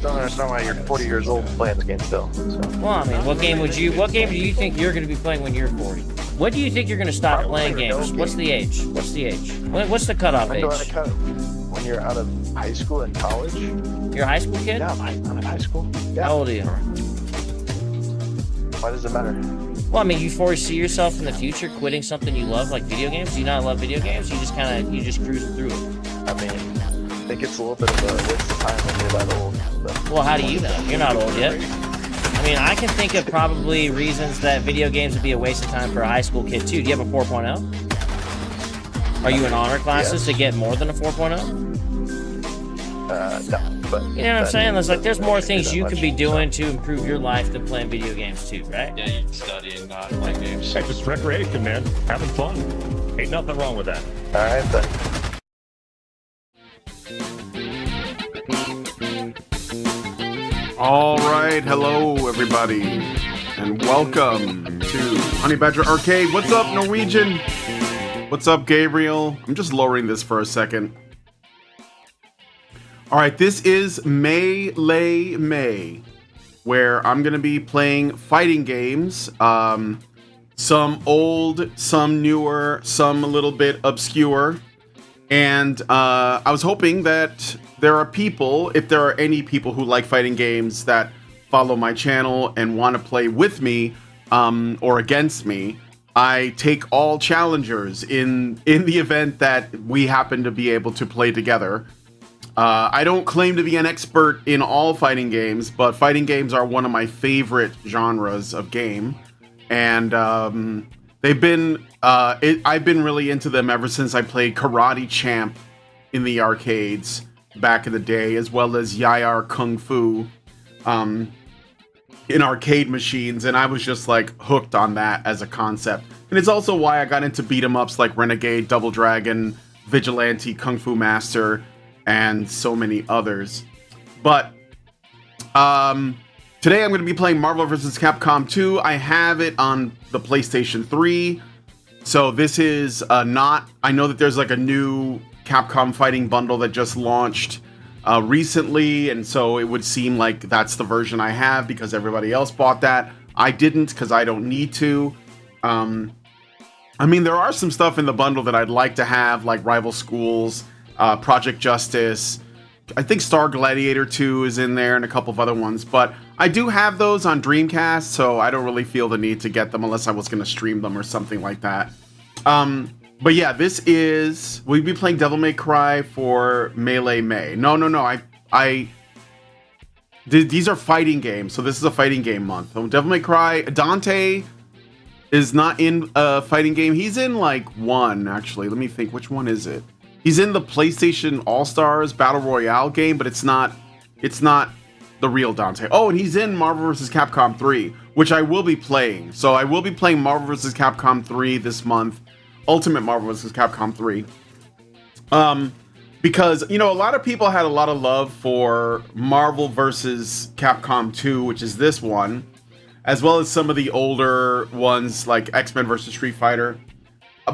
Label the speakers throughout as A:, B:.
A: don't understand why you're 40 years old playing this game still. So.
B: Well, I mean, what game do you think you're going to be playing when you're 40? When do you think you're going to stop
A: Probably
B: playing games? What's the age? What's the cutoff age?
A: When you're out of high school and college.
B: You're a high school kid?
A: Yeah, I'm in high school. Yeah.
B: How old are you?
A: Why does it matter?
B: Well, I mean, you foresee yourself in the future quitting something you love, like video games? Do you not love video games? You just cruise through it.
A: I mean, I think it's a little bit of a waste of time when you're that old. But
B: well, how do you know? You're not old yet. I mean, I can think of probably reasons that video games would be a waste of time for a high school kid, too. Do you have a 4.0? Are you in honor classes to get more than a 4.0?
A: No, but...
B: You know what I'm saying? There's more things you could be doing to improve your life than playing video games, too, right?
C: Yeah, you study and not play games.
D: Hey, just recreation, man. Having fun. Ain't nothing wrong with that.
A: All right, then.
E: All right, hello everybody, and welcome to Honey Badger Arcade. What's up, Norwegian? What's up, Gabriel? I'm just lowering this for a second. All right, this is Melee May, where I'm gonna be playing fighting games. Some old, some newer, some a little bit obscure. And I was hoping that there are people, if there are any people who like fighting games that follow my channel and want to play with me or against me, I take all challengers in the event that we happen to be able to play together. I don't claim to be an expert in all fighting games, but fighting games are one of my favorite genres of game. And they've been, I've been really into them ever since I played Karate Champ in the arcades back in the day, as well as Yayar Kung Fu in arcade machines, and I was just like hooked on that as a concept. And it's also why I got into beat 'em ups like Renegade, Double Dragon, Vigilante, Kung Fu Master, and so many others. But today I'm going to be playing Marvel vs. Capcom 2. I have it on the PlayStation 3. So this is not... I know that there's like a new Capcom fighting bundle that just launched recently. And so it would seem like that's the version I have because everybody else bought that. I didn't because I don't need to. I mean, there are some stuff in the bundle that I'd like to have, like Rival Schools, Project Justice. I think Star Gladiator 2 is in there and a couple of other ones, but I do have those on Dreamcast, so I don't really feel the need to get them unless I was going to stream them or something like that. But yeah, this is... We'll be playing Devil May Cry for Melee May. No. These are fighting games, so this is a fighting game month. So Devil May Cry... Dante is not in a fighting game. He's in, like, one, actually. Let me think. Which one is it? He's in the PlayStation All-Stars Battle Royale game, but it's not the real Dante. Oh, and he's in Marvel vs. Capcom 3, which I will be playing. So I will be playing Marvel vs. Capcom 3 this month. Ultimate Marvel vs. Capcom 3. Because, you know, a lot of people had a lot of love for Marvel vs. Capcom 2, which is this one, as well as some of the older ones like X-Men vs. Street Fighter.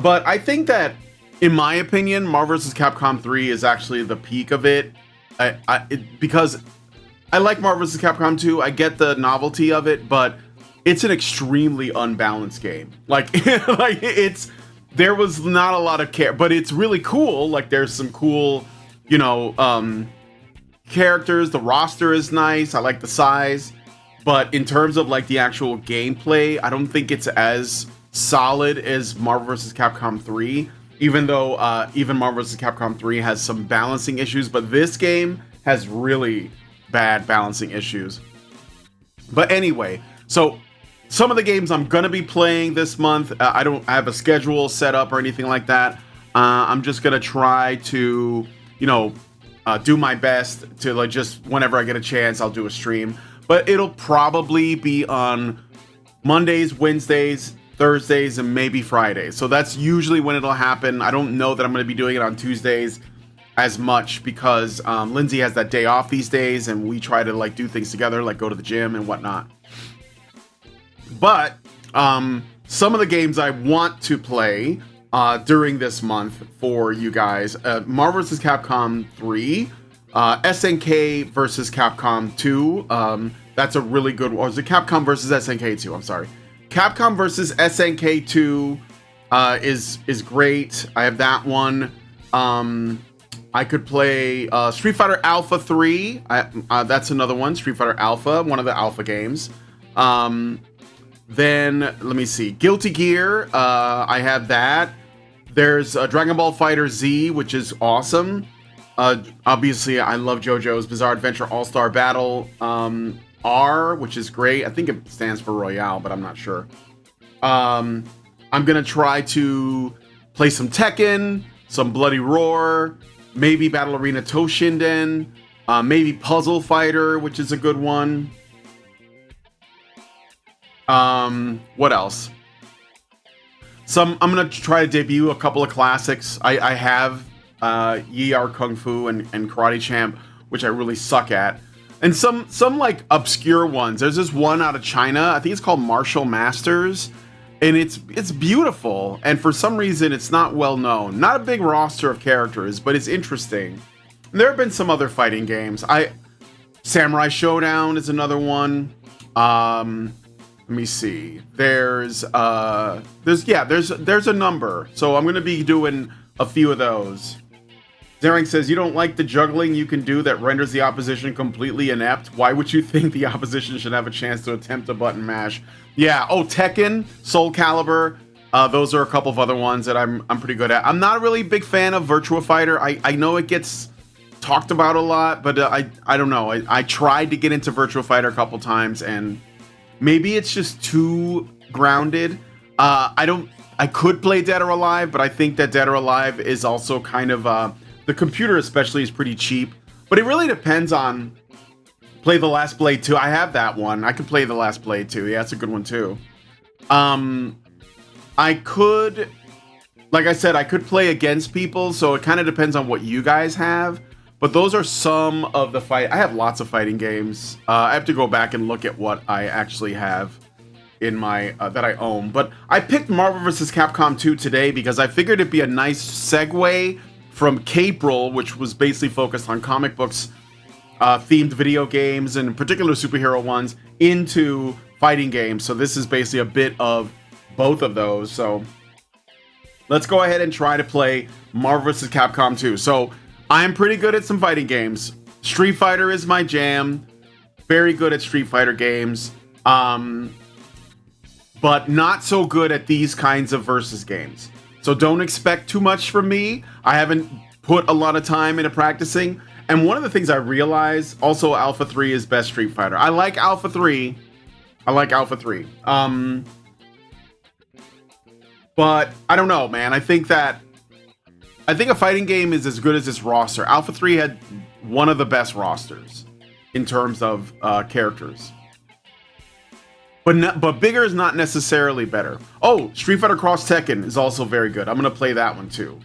E: But I think that, in my opinion, Marvel vs. Capcom 3 is actually the peak of it. Because I like Marvel vs. Capcom 2, I get the novelty of it, but it's an extremely unbalanced game. Like, there was not a lot of care, but it's really cool. Like, there's some cool, you know, characters. The roster is nice. I like the size. But in terms of, like, the actual gameplay, I don't think it's as solid as Marvel vs. Capcom 3. Even though even Marvel vs. Capcom 3 has some balancing issues, but this game has really bad balancing issues. But anyway, so some of the games I'm gonna be playing this month, I don't have a schedule set up or anything like that. I'm just gonna try to, you know, do my best to, like, just whenever I get a chance, I'll do a stream. But it'll probably be on Mondays, Wednesdays, Thursdays, and maybe Fridays. So that's usually when it'll happen. I don't know that I'm going to be doing it on Tuesdays as much because Lindsay has that day off these days, and we try to, like, do things together, like go to the gym and whatnot. But some of the games I want to play during this month for you guys, Marvel vs. Capcom 3. SNK versus Capcom 2. That's a really good one. Or is it Capcom versus SNK 2? I'm sorry. Capcom versus SNK 2 is great. I have that one. I could play Street Fighter Alpha 3. That's another one. Street Fighter Alpha, one of the Alpha games. Then, let me see. Guilty Gear, I have that. There's Dragon Ball Fighter Z, which is awesome. Obviously, I love JoJo's Bizarre Adventure All-Star Battle R, which is great. I think it stands for Royale, but I'm not sure. I'm going to try to play some Tekken, some Bloody Roar, maybe Battle Arena Toshinden, maybe Puzzle Fighter, which is a good one. What else? I'm gonna try to debut a couple of classics. I have Yi Are Kung Fu and Karate Champ, which I really suck at. And some like obscure ones. There's this one out of China. I think it's called Martial Masters. And it's beautiful. And for some reason, it's not well known. Not a big roster of characters, but it's interesting. And there have been some other fighting games. Samurai Showdown is another one. Let me see. There's a number. So I'm gonna be doing a few of those. Zering says, you don't like the juggling you can do that renders the opposition completely inept? Why would you think the opposition should have a chance to attempt a button mash? Yeah, Tekken, Soul Calibur, those are a couple of other ones that I'm pretty good at. I'm not a really big fan of Virtua Fighter. I know it gets talked about a lot, but I don't know. I tried to get into Virtua Fighter a couple times, and maybe it's just too grounded. I could play Dead or Alive, but I think that Dead or Alive is also kind of the computer especially is pretty cheap. But it really depends on Play the Last Blade 2. I have that one. I could play The Last Blade 2. Yeah, that's a good one too. I could, like I said, I could play against people, so it kind of depends on what you guys have. But those are some of the I have lots of fighting games. I have to go back and look at what I actually have in my that I own. But I picked Marvel vs. Capcom 2 today because I figured it'd be a nice segue from Capril, which was basically focused on comic books, themed video games, and in particular superhero ones, into fighting games. So this is basically a bit of both of those. So let's go ahead and try to play Marvel vs. Capcom 2. So I'm pretty good at some fighting games. Street Fighter is my jam. Very good at Street Fighter games. But not so good at these kinds of versus games. So don't expect too much from me. I haven't put a lot of time into practicing. And one of the things I realized, also Alpha 3 is best Street Fighter. I like Alpha 3. But I don't know, man. I think a fighting game is as good as its roster. Alpha 3 had one of the best rosters in terms of characters. But bigger is not necessarily better. Oh, Street Fighter Cross Tekken is also very good. I'm going to play that one too.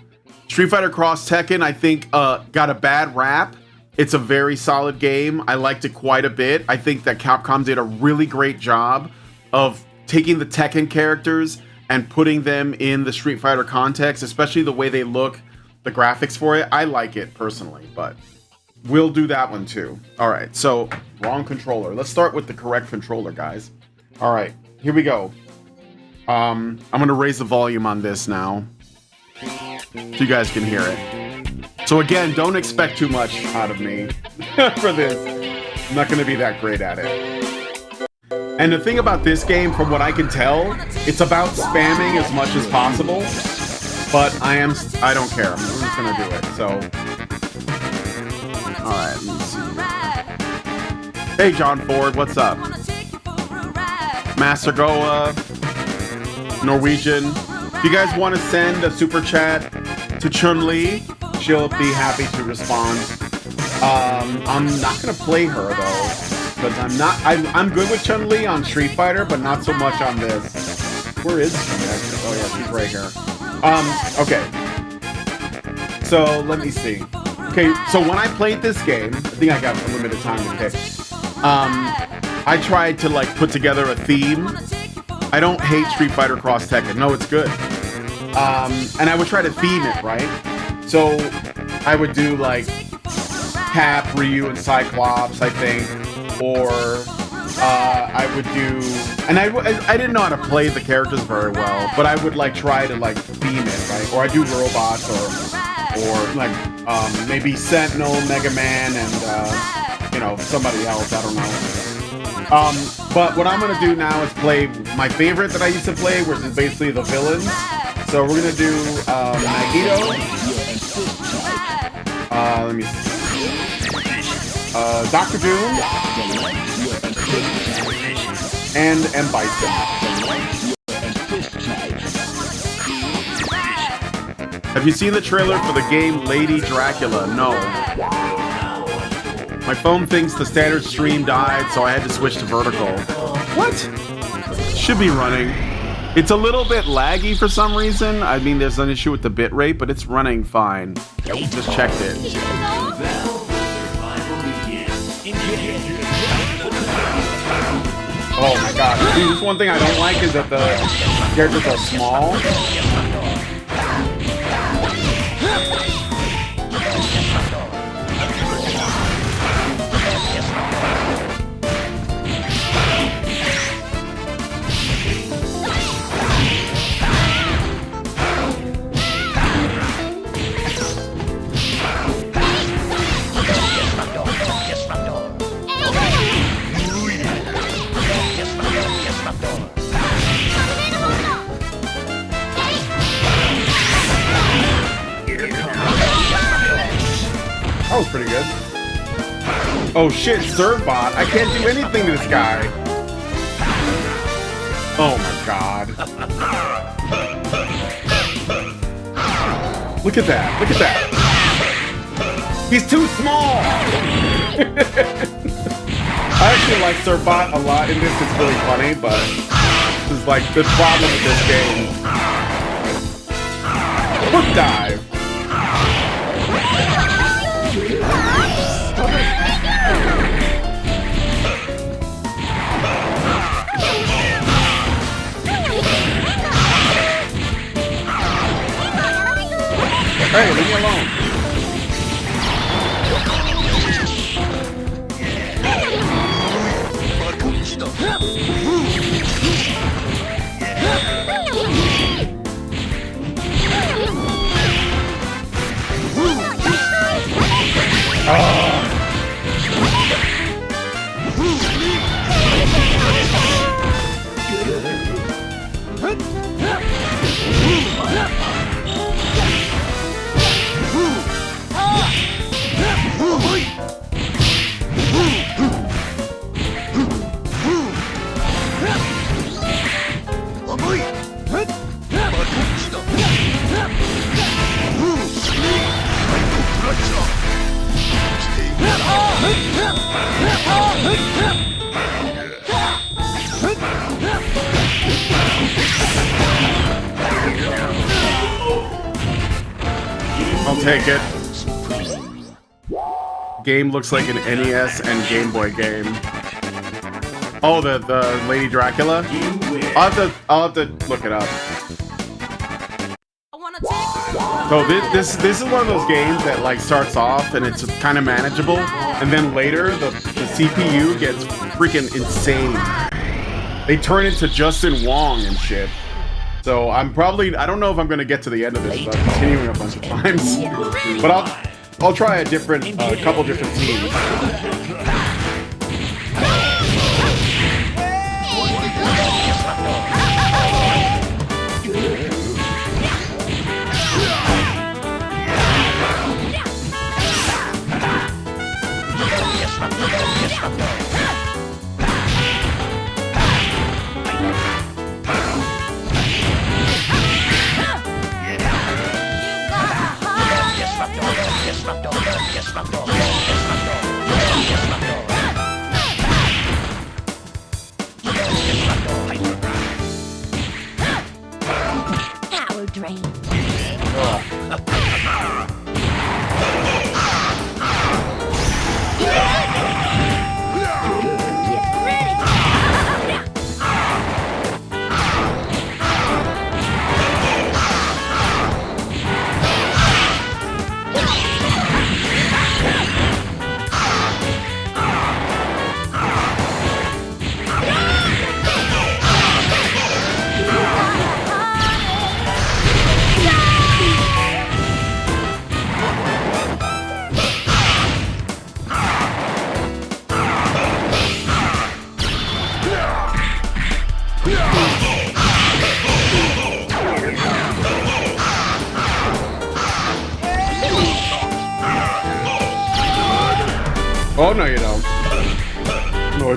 E: Street Fighter Cross Tekken, I think, got a bad rap. It's a very solid game. I liked it quite a bit. I think that Capcom did a really great job of taking the Tekken characters and putting them in the Street Fighter context, especially the way they look, the graphics for it. I like it personally, but we'll do that one too. All right, so wrong controller. Let's start with the correct controller, guys. All right, here we go. I'm gonna raise the volume on this now, so you guys can hear it. So again, don't expect too much out of me for this. I'm not gonna be that great at it. And the thing about this game, from what I can tell, it's about spamming as much as possible. But I don't care. I'm just gonna do it. So, all right. Let me see. Hey, John Ford, what's up? Master Goa, Norwegian. If you guys want to send a super chat to Chun-Li, she'll be happy to respond. I'm not gonna play her though, because I'm good with Chun-Li on Street Fighter, but not so much on this. Where is she? Oh yeah, she's right here. Okay. So let me see. Okay, so when I played this game, I think I got a limited time to pick. I tried to like put together a theme. I don't hate Street Fighter Cross Tekken. No, it's good. And I would try to theme it, right? So I would do like Cap, Ryu, and Cyclops, I think. Or I would do, and I didn't know how to play the characters very well, but I would like try to like theme it, right? Or I do robots, or like maybe Sentinel, Mega Man, and you know, somebody else. I don't know. But what I'm gonna do now is play my favorite that I used to play, which is basically the villains. So we're gonna do Magneto. Let me see. Doctor Doom. And Bison. Have you seen the trailer for the game Lady Dracula? No. My phone thinks the standard stream died, so I had to switch to vertical. What? Should be running. It's a little bit laggy for some reason. I mean, there's an issue with the bitrate, but it's running fine. Just checked it. Oh my god. See, this one thing I don't like is that the characters are small. That was pretty good. Oh shit, Servbot. I can't do anything to this guy. Oh my god. Look at that. Look at that. He's too small. I actually like Servbot a lot in this. It's really funny, but this is like the problem with this game. Hook dive. Hey, leave me alone. I'll take it. Game looks like an NES and Game Boy game. Oh, the Lady Dracula? I'll have to look it up. So this is one of those games that like starts off and it's kind of manageable, and then later the CPU gets freaking insane. They turn into Justin Wong and shit. So I don't know if I'm gonna get to the end of this without continuing a bunch of times. But I'll try a couple different teams. Oh, no, you don't. No,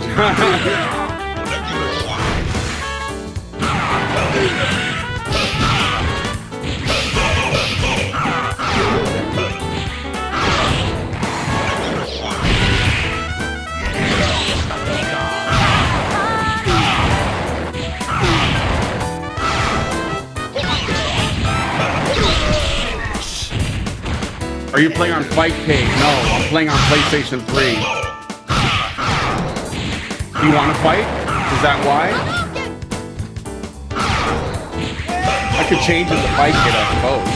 E: Are you playing on Fight Cave? No, I'm playing on PlayStation 3. Do you want to fight? Is that why? I could change it to Fight Kid, I suppose.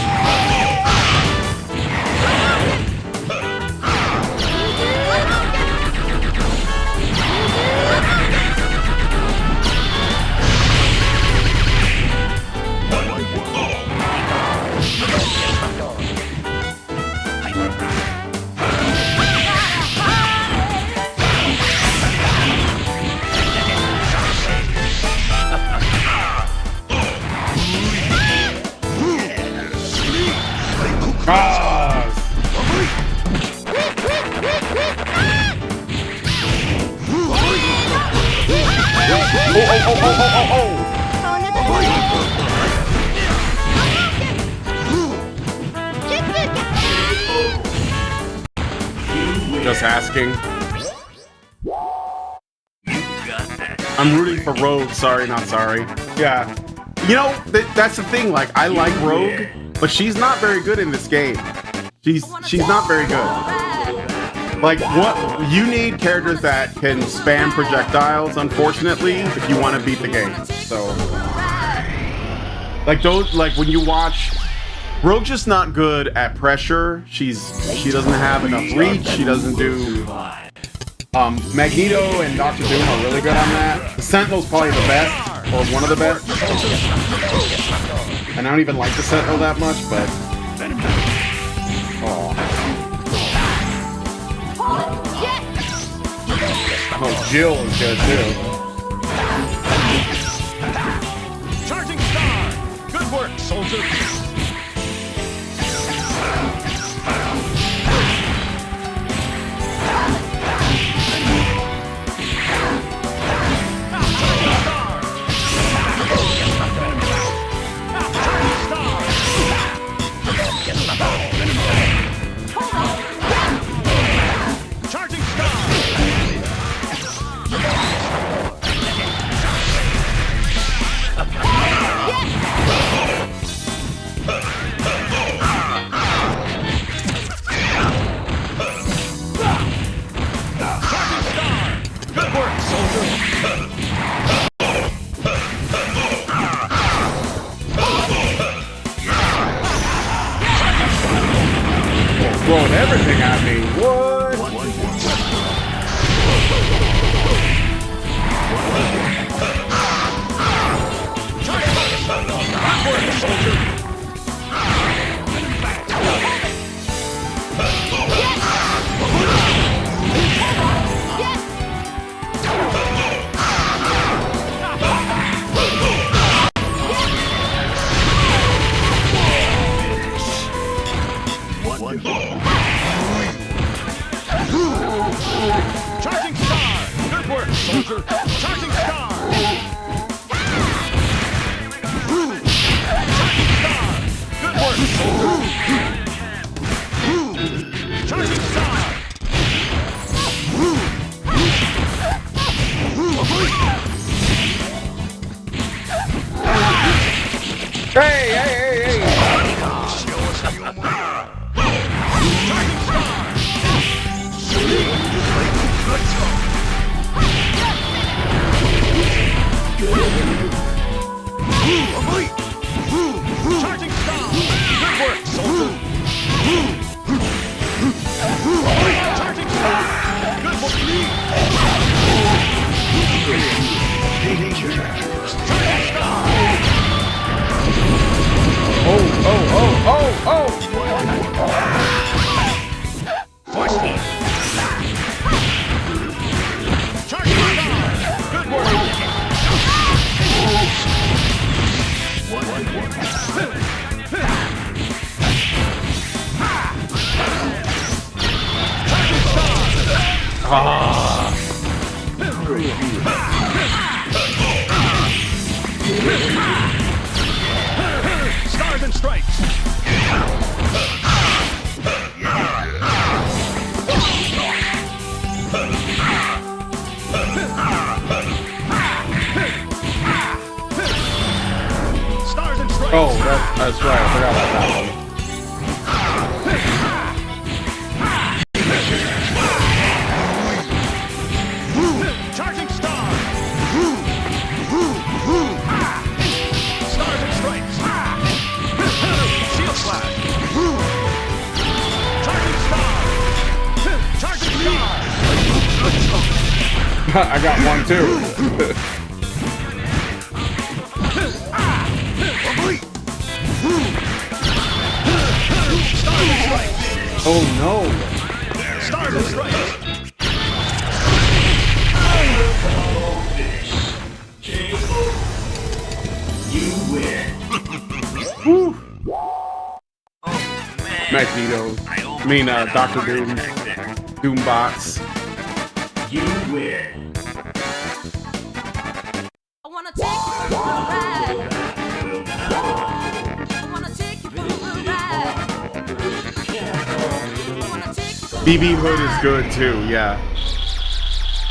E: Just asking. I'm rooting for Rogue. Sorry, not sorry. Yeah. You know, that's the thing. Like, I like Rogue, but she's not very good in this game. She's not very good. Like, what you need characters that can spam projectiles, unfortunately, if you want to beat the game. So, like those, like when you watch, Rogue's just not good at pressure. She doesn't have enough reach. She doesn't do. Magneto and Doctor Doom are really good on that. The Sentinel's probably the best, or one of the best. And I don't even like the Sentinel that much, but. Oh, Jill is good too.
D: Charging star! Good work, soldier!
E: Throwing everything at me. What?
D: Charging star! Good work, soldier! Charging star! Charging star! Good work, soldier! Charging star!
E: Hey!
F: Stars and stripes. Stars and stripes.
E: Oh, that's right. I forgot about that one.
F: Charging star. Stars and stripes. Shield slash. Charging star. Charging star.
E: I got one too.
F: Stars and stripes.
E: Oh no.
F: Stars and stripes.
E: Magneto. I mean, Dr. Doom. Doombots.
F: You win.
G: I wanna take you for a ride. I wanna take you for a ride. I wanna take you for a
E: BB Hood is good too, yeah.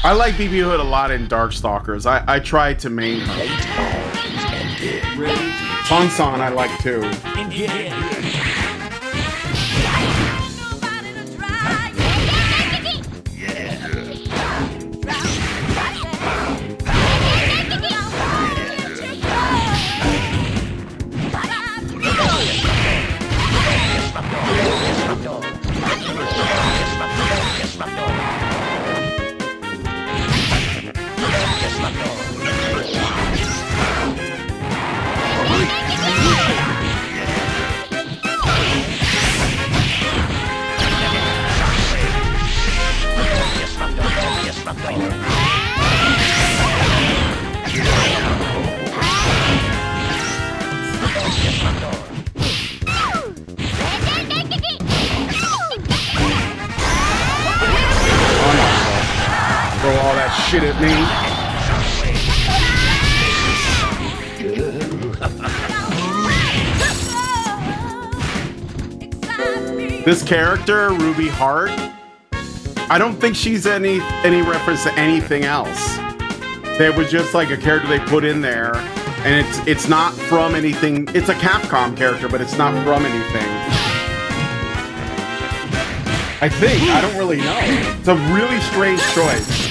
E: I like BB Hood a lot in Darkstalkers. I tried to main her. Sansan I like too.
G: nobody to try.
E: Throw all that shit at me. This character, Ruby Hart, I don't think she's any reference to anything else. There was just like a character they put in there, and it's not from anything. It's a Capcom character, but it's not from anything. I think. I don't really know. It's a really strange choice.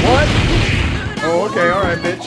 E: What? Oh, okay, alright, bitch.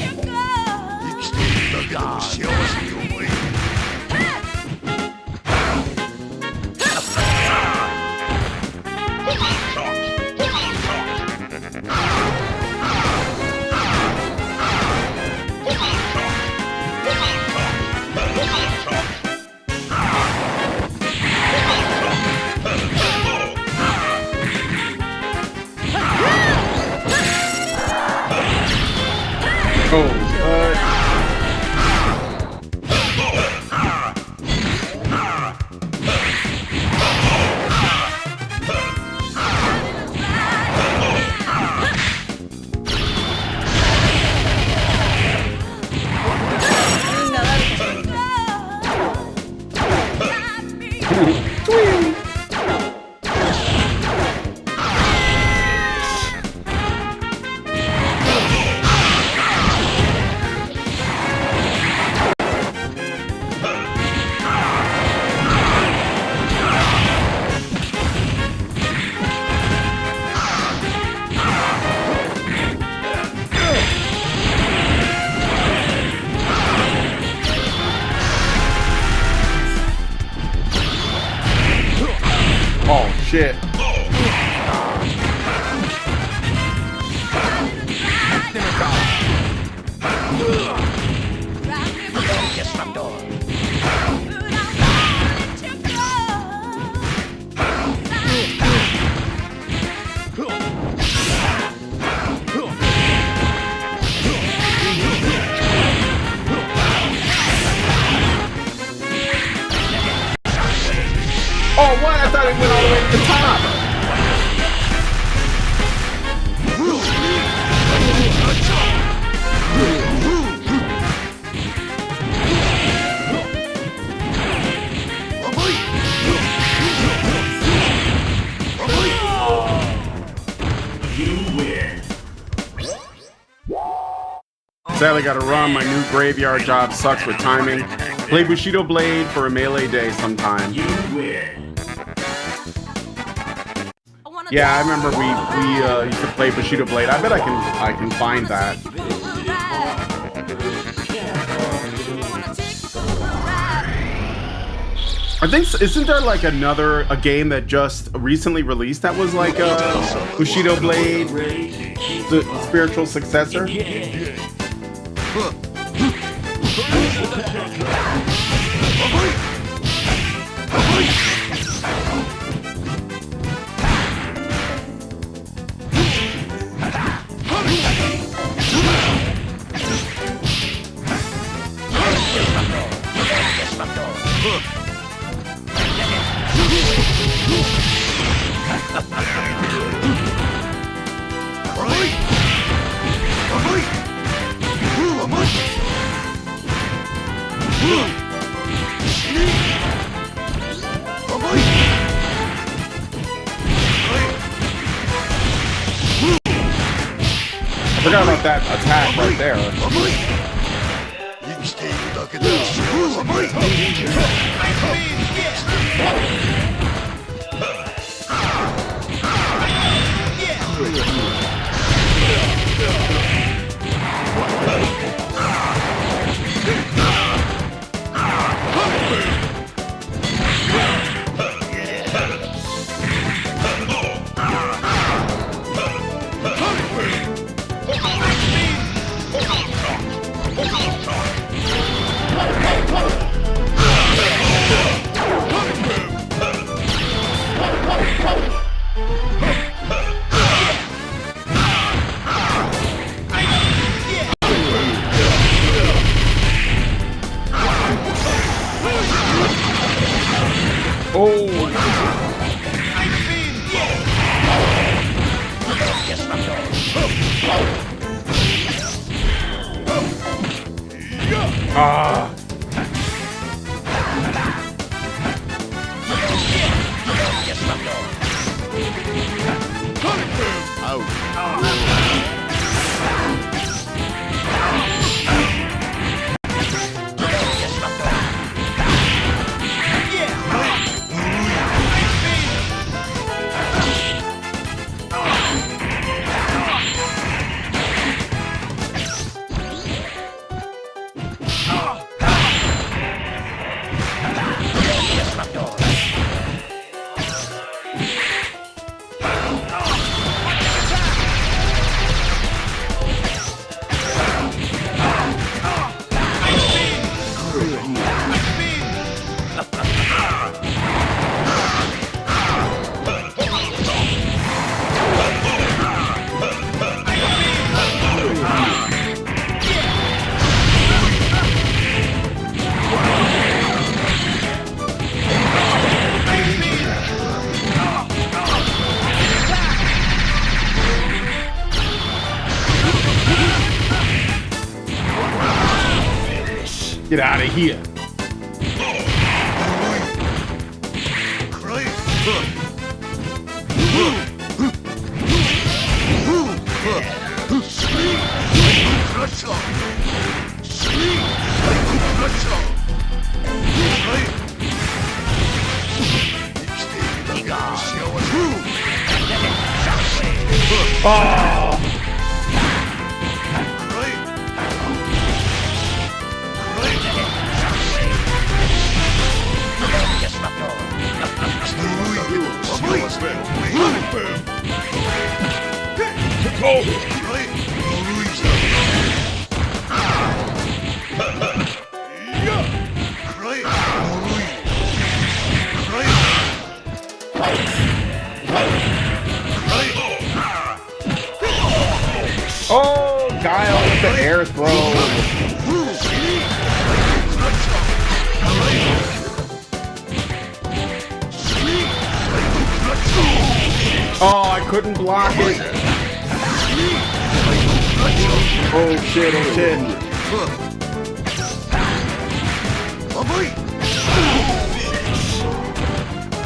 E: Shit. Oh, what? I thought it went all the way to the top. Sadly, gotta run. My new graveyard job sucks with timing. Play Bushido Blade for a melee day sometime. Yeah, I remember we used to play Bushido Blade. I bet I can find that. I think, isn't there like a game that just recently released that was like Bushido Blade, the spiritual successor? I forgot about that attack right there. Get out of here. Oh! Oh, Guile with the air throw. Oh, I couldn't block it. Oh shit, oh shit.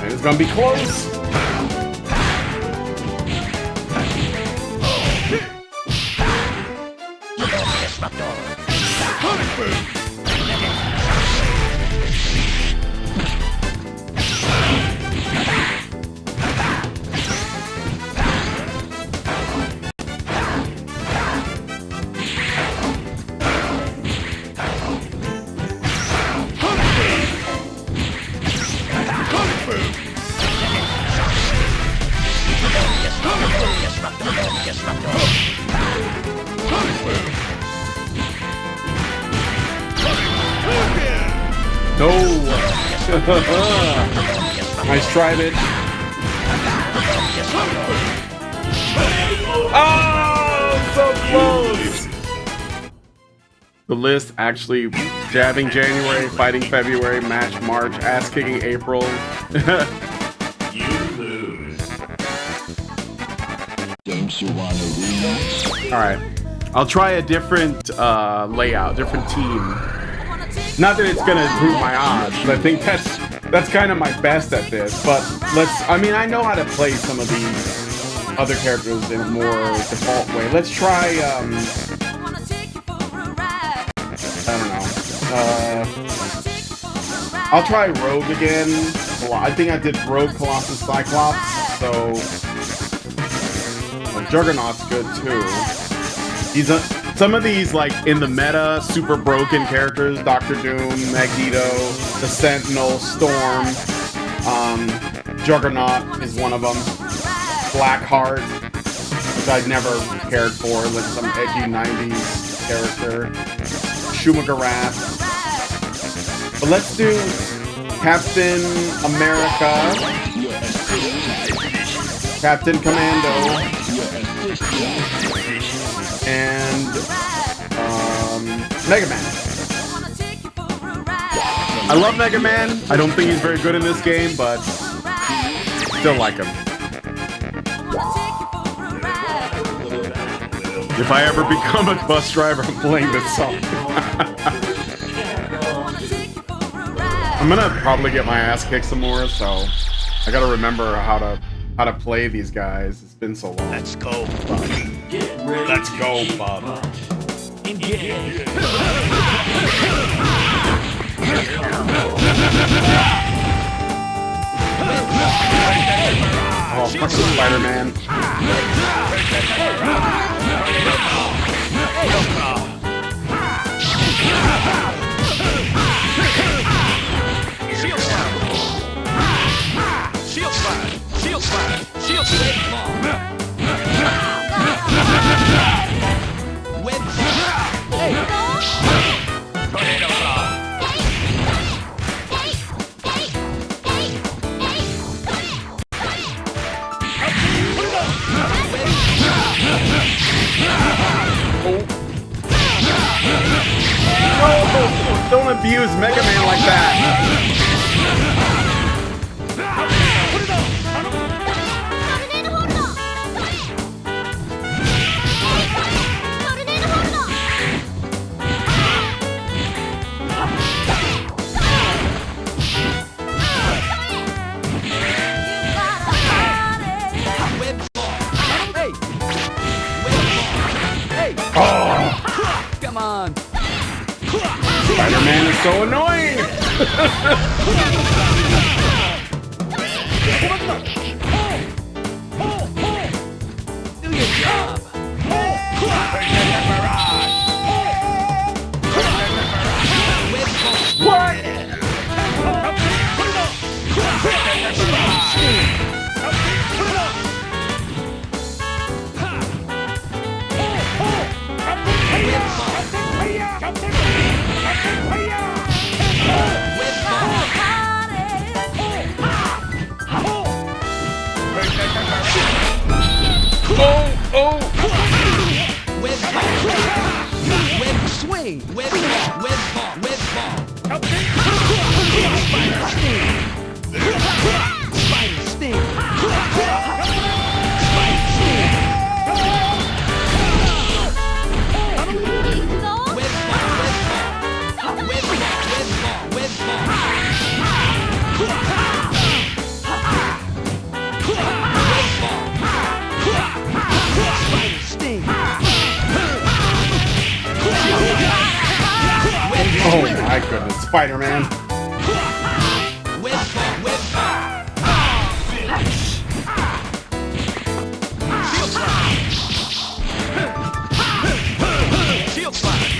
E: And it's gonna be close. No! Nice try, bitch. Oh, so close! The list actually jabbing January, fighting February, match March, ass kicking April.
H: You lose. Don't you want to rematch?
E: Alright. I'll try a different layout, different team. Not that it's gonna improve my odds, but I think that's kind of my best at this. But I mean, I know how to play some of these other characters in a more default way. Let's try, I don't know. I'll try Rogue again. I think I did Rogue, Colossus, Cyclops, so Juggernaut's good too. Some of these, like, in the meta, super broken characters, Doctor Doom, Magneto, the Sentinel, Storm, Juggernaut is one of them, Blackheart, which I'd never cared for, like some edgy 90s character, Shumagarath. But let's do Captain America, Captain Commando, and Mega Man. I love Mega Man. I don't think he's very good in this game, but still like him. If I ever become a bus driver, I'm playing this song. I'm gonna probably get my ass kicked some more, so I gotta remember how to play these guys. It's been so long.
F: Let's go, bud.
E: Let's go, bud. Oh, fucking Spider-Man.
F: Shield slide! Shield slide! Shield slide!
E: Don't abuse Mega Man like that.
F: Come on!
E: Spider-Man is so annoying!
F: Do your job!
E: What? Oh!
F: Web swing! Web ball! Web ball! Web ball! Spider sting! Spider sting!
E: Spider-Man.
F: Shield slash.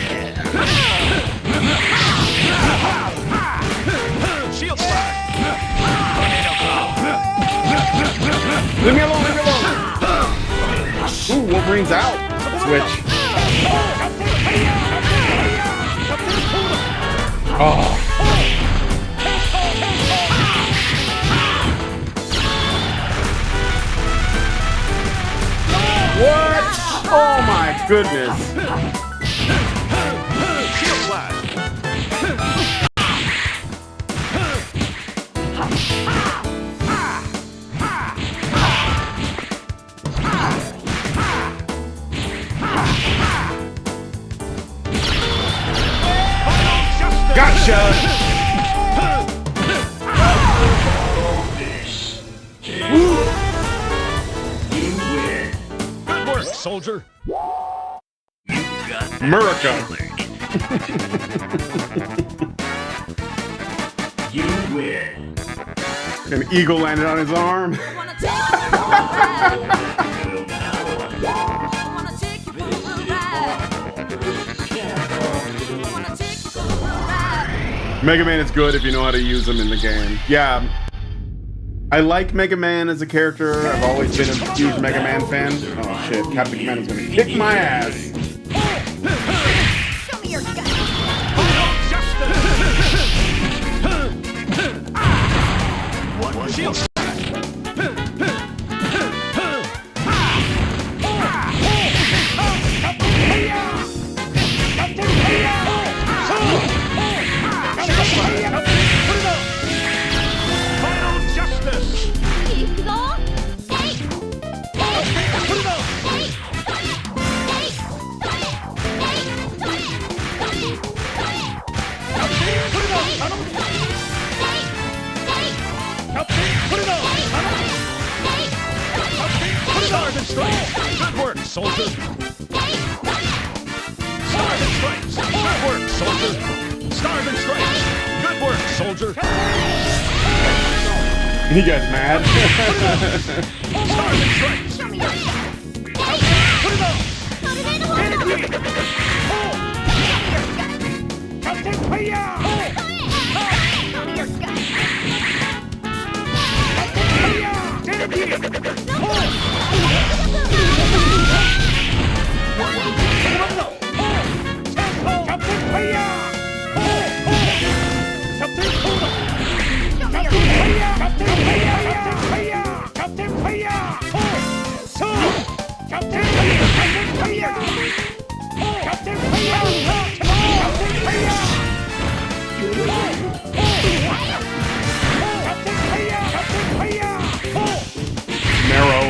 F: Shield slash.
E: Leave me alone, leave me alone. Ooh, Wolverine's out. Switch. Oh. What? Oh my goodness.
F: Shield slash.
E: Gotcha.
F: Good work, soldier.
E: America.
H: You win.
E: An eagle landed on his arm.
G: I wanna take you for a ride. I wanna take you for a ride. I wanna take you for a ride.
E: Mega Man is good if you know how to use him in the game. Yeah. I like Mega Man as a character. I've always been a huge Mega Man fan. Oh shit, Captain Commando's gonna kick my ass.
G: Show me your gun.
F: Shield slash. Final justice. Stars and stripes. Good work, soldier. Stars and stripes. Good work, soldier. Stars and stripes. Good work, soldier.
E: You guys mad?
F: Stars and stripes. Put it up. Captain Paya.
E: Marrow.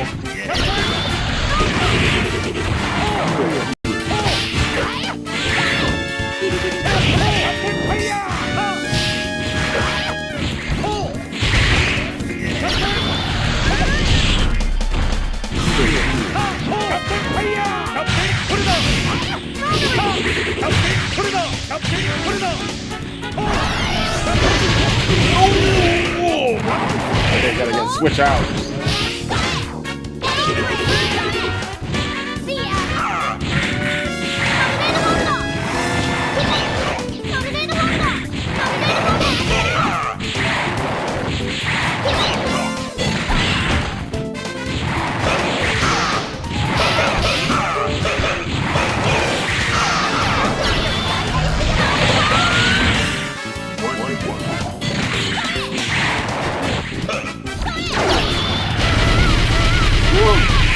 E: Okay, gotta switch out.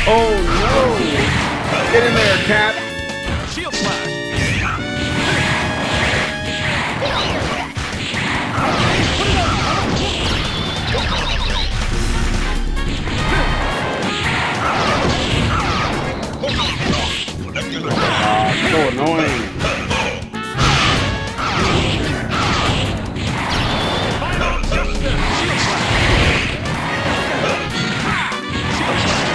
E: Oh no! Get in there, cat!
F: Shield slash.
E: So annoying.
F: Final justice. Shield slash. Shield slash.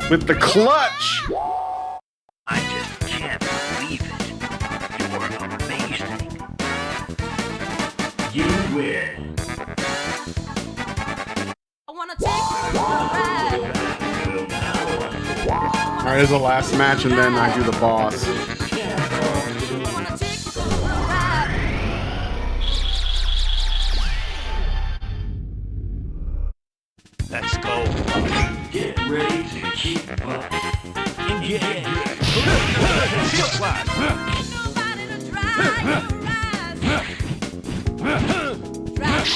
E: with the clutch.
H: I just can't believe it. You're amazing. You win.
G: I wanna take you for a ride.
E: All right, here's the last match, and then I do the boss.
G: I wanna take you for a ride.
F: Let's go.
H: Get ready to keep up.
F: Yeah. Shield slash.
G: Nobody to drive your eyes. Drive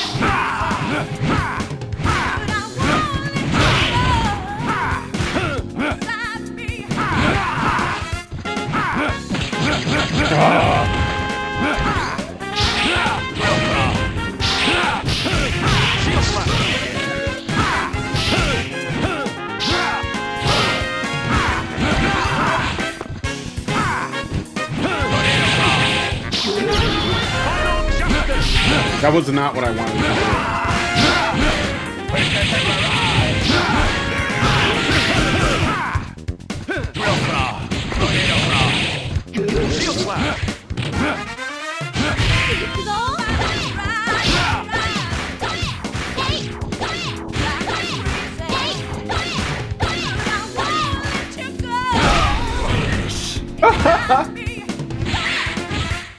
G: but I want it to drive me
F: Shield slash.
E: That was not what I wanted to
F: Shield slash.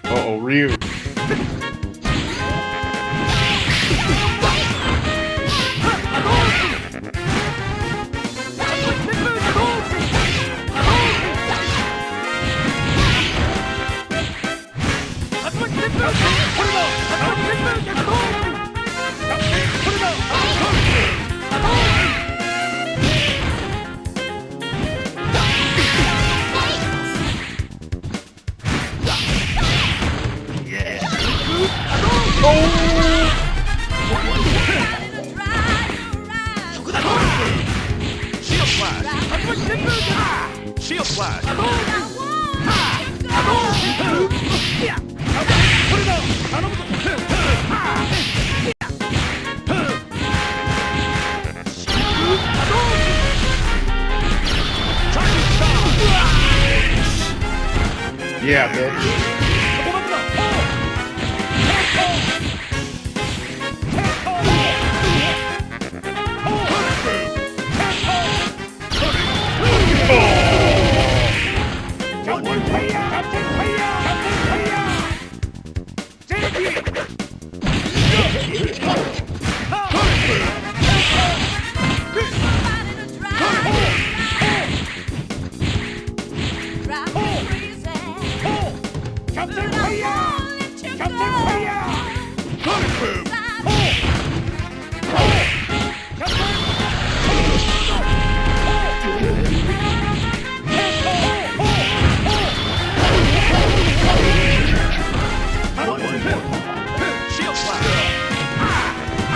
E: Uh-oh, Ryu.
F: Shield slash. Shield slash.
E: Yeah, bitch.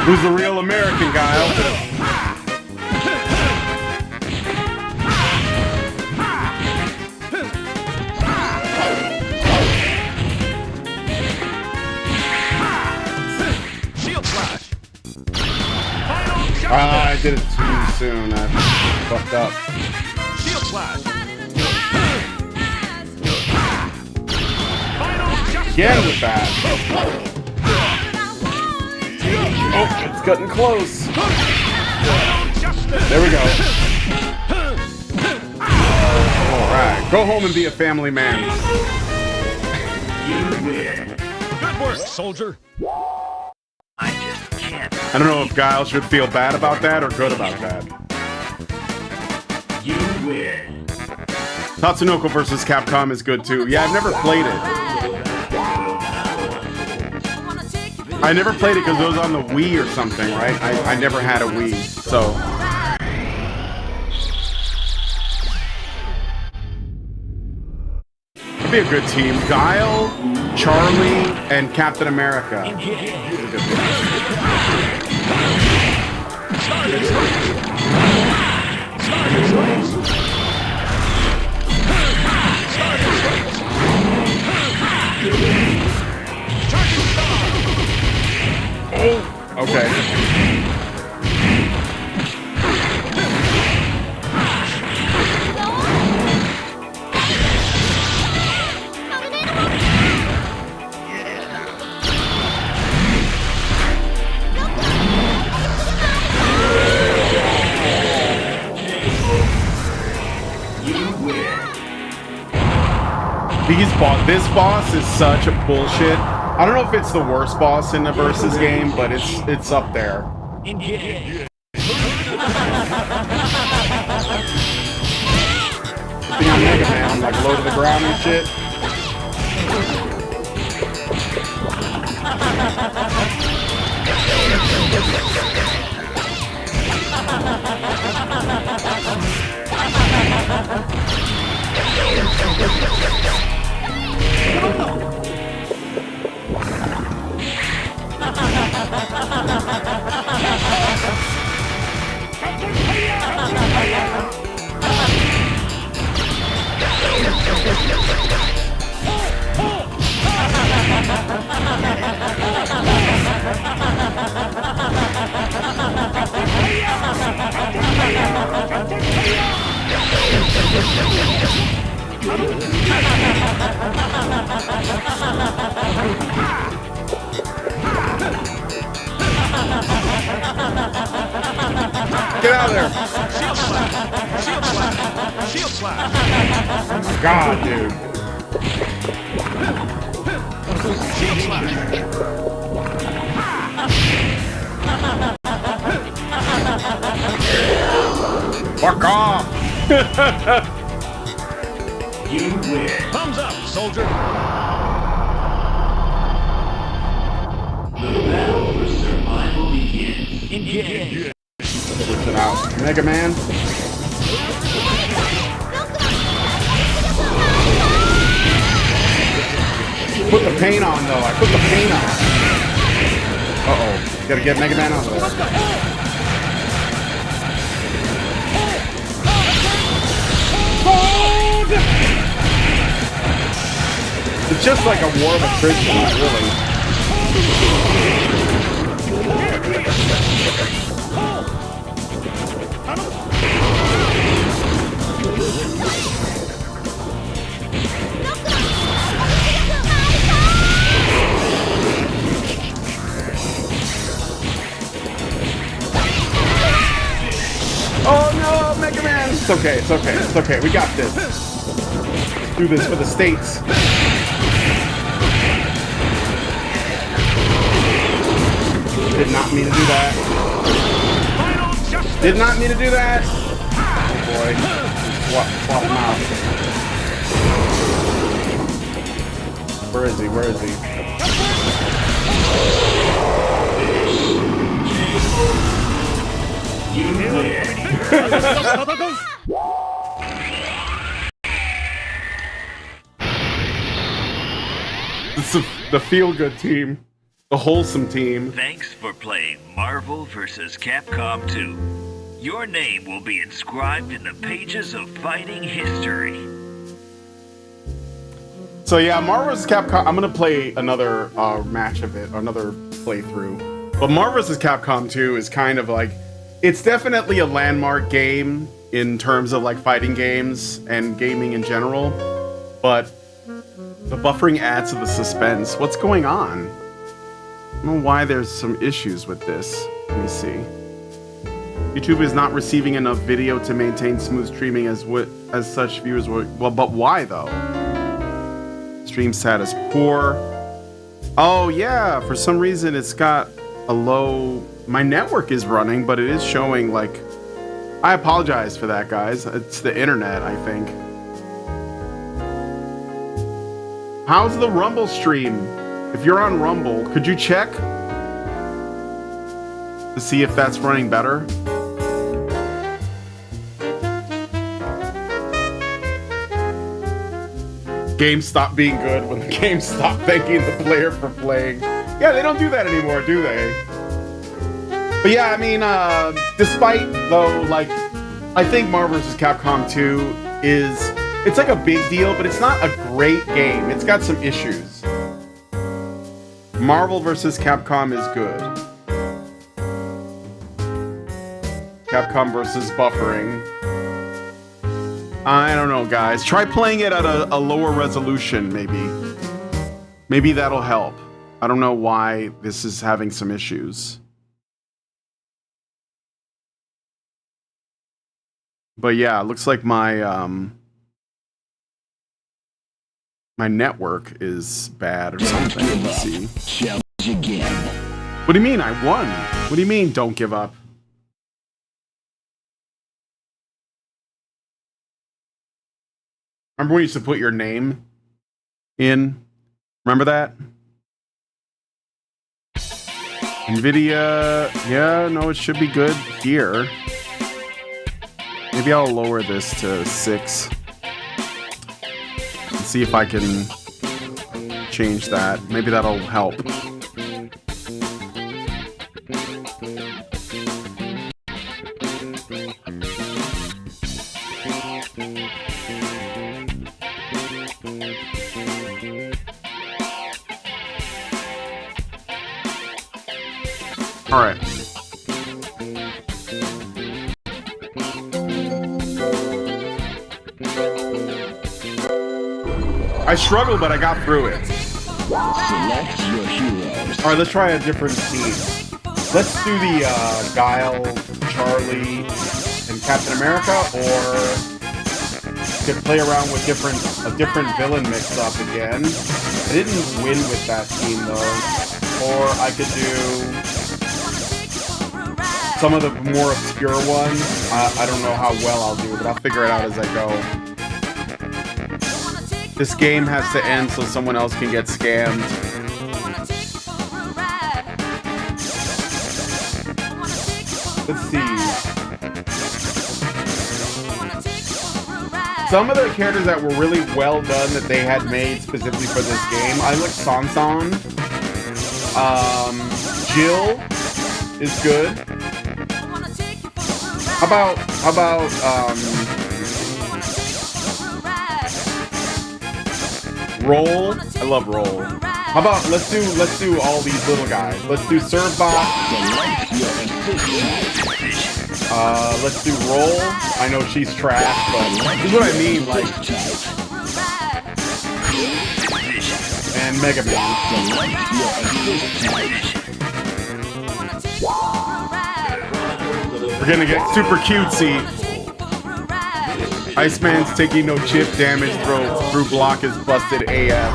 E: Who's the real American, Guile? I did it too soon. I fucked up.
F: Shield slash.
E: Again with that. Oh, it's getting close. There we go. Alright, go home and be a family man.
F: Good work, soldier.
H: I just can't.
E: I don't know if Guile should feel bad about that or good about that.
H: You win.
E: Tatsunoko versus Capcom is good too. Yeah, I've never played it. I never played it because it was on the Wii or something, right? I never had a Wii, so. It'd be a good team. Guile, Charlie, and Captain America.
F: Shield
E: This boss is such a bullshit. I don't know if it's the worst boss in the versus game, but it's up there.
F: Engage.
E: Thing on Mega Man, like low to the ground and shit. Get out of there!
F: Shield slash. Shield slash. Shield slash.
E: God, dude.
F: Shield slash.
E: Fuck off!
H: You win.
F: Thumbs up, soldier.
H: The battle for survival begins.
F: Engage.
E: Listen out. Mega Man. Put the paint on, though. I put the paint on. Uh-oh. Gotta get Mega Man out of there. It's just like a war of attrition, really. Oh no, Mega Man! It's okay, it's okay, it's okay. We got this. Let's do this for the States. Did not mean to do that. Did not mean to do that. Oh boy. Swap him out. Where is he? Where is he? It's the feel-good team. The wholesome team.
H: Thanks for playing Marvel vs. Capcom 2. Your name will be inscribed in the pages of fighting history.
E: So yeah, Marvel vs. Capcom. I'm gonna play another match of it, another playthrough. But Marvel vs. Capcom 2 is kind of like, it's definitely a landmark game in terms of like fighting games and gaming in general. But the buffering adds to the suspense. What's going on? I don't know why there's some issues with this. Let me see. YouTube is not receiving enough video to maintain smooth streaming as such viewers would. Well, but why though? Stream status poor. Oh yeah, for some reason it's got a low. My network is running, but it is showing like. I apologize for that, guys. It's the internet, I think. How's the Rumble stream? If you're on Rumble, could you check to see if that's running better? Games stop being good when the game stop thanking the player for playing. Yeah, they don't do that anymore, do they? But yeah, I mean, despite though, like, I think Marvel vs. Capcom 2 is, it's like a big deal, but it's not a great game. It's got some issues. Marvel vs. Capcom is good. Capcom versus buffering. I don't know, guys. Try playing it at a lower resolution, maybe. Maybe that'll help. I don't know why this is having some issues. But yeah, it looks like my my network is bad or something. Let's see.
F: Challenge again.
E: What do you mean I won? What do you mean don't give up? Remember when you used to put your name in? Remember that? NVIDIA, yeah, no, it should be good here. Maybe I'll lower this to 6. And see if I can change that. Maybe that'll help. All right. I struggled, but I got through it.
F: Select your heroes.
E: All right, let's try a different team. Let's do the Guile, Charlie, and Captain America, or could play around with a different villain mix-up again. I didn't win with that team though. Or I could do some of the more obscure ones. I don't know how well I'll do, but I'll figure it out as I go. This game has to end so someone else can get scammed. Let's see. Some of the characters that were really well done that they had made specifically for this game. I like Sansan. Jill is good. How about Roll? I love Roll. How about let's do all these little guys. Let's do Servbot. Let's do Roll. I know she's trash, but this is what I mean, like. And Mega Man. We're gonna get super cutesy. Iceman's taking no chip damage through block is busted AF.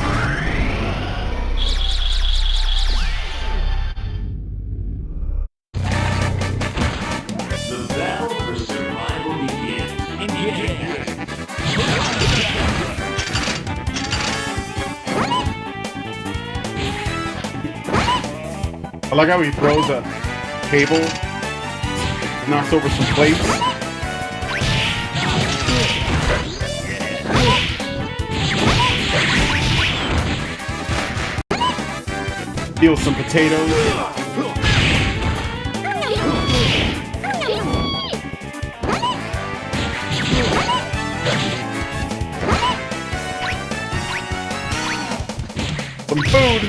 H: The battle for survival begins.
E: I like how he throws a table, knocks over some plates. Steals some potatoes. Some food.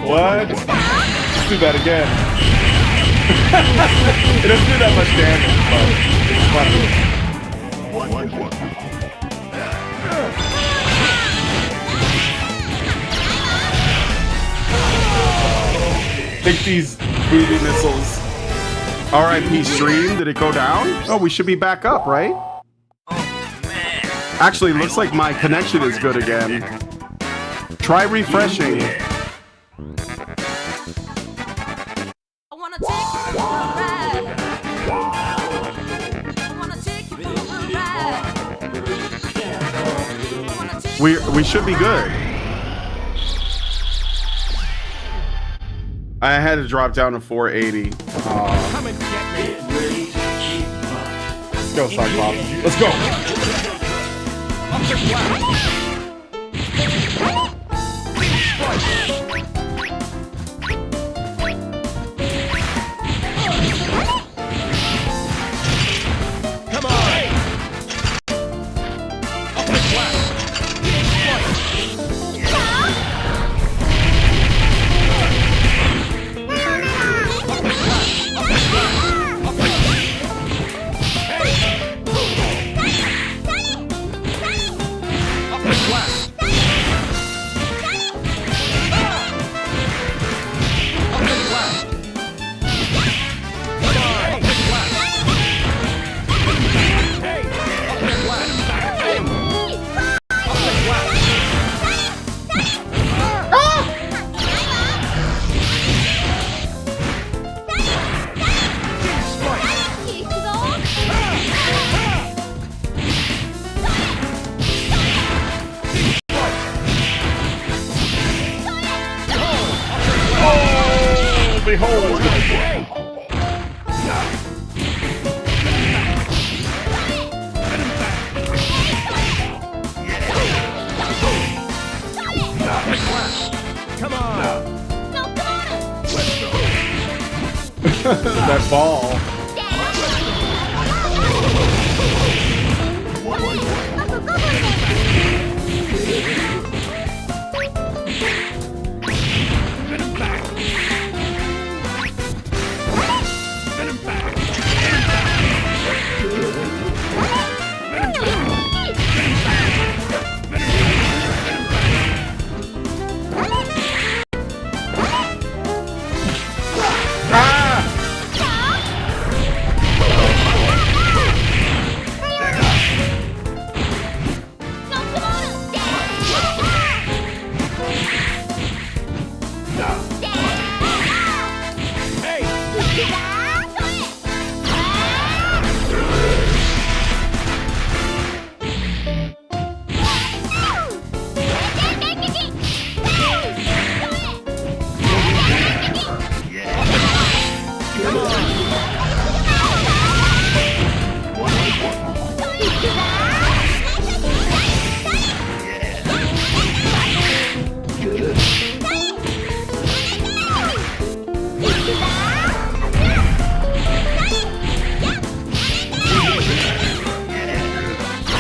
E: What? Let's do that again. It doesn't do that much damage, but it's funny. Take these voodoo missiles. R.I.P. stream. Did it go down? Oh, we should be back up, right? Actually, looks like my connection is good again. Try refreshing. We should be good. I had to drop down to 480.
F: Come and get me.
E: Let's go, Cyclops. Let's go.
F: Up the flat. Come on. Up the flat.
E: Behold!
F: Come on.
E: That ball.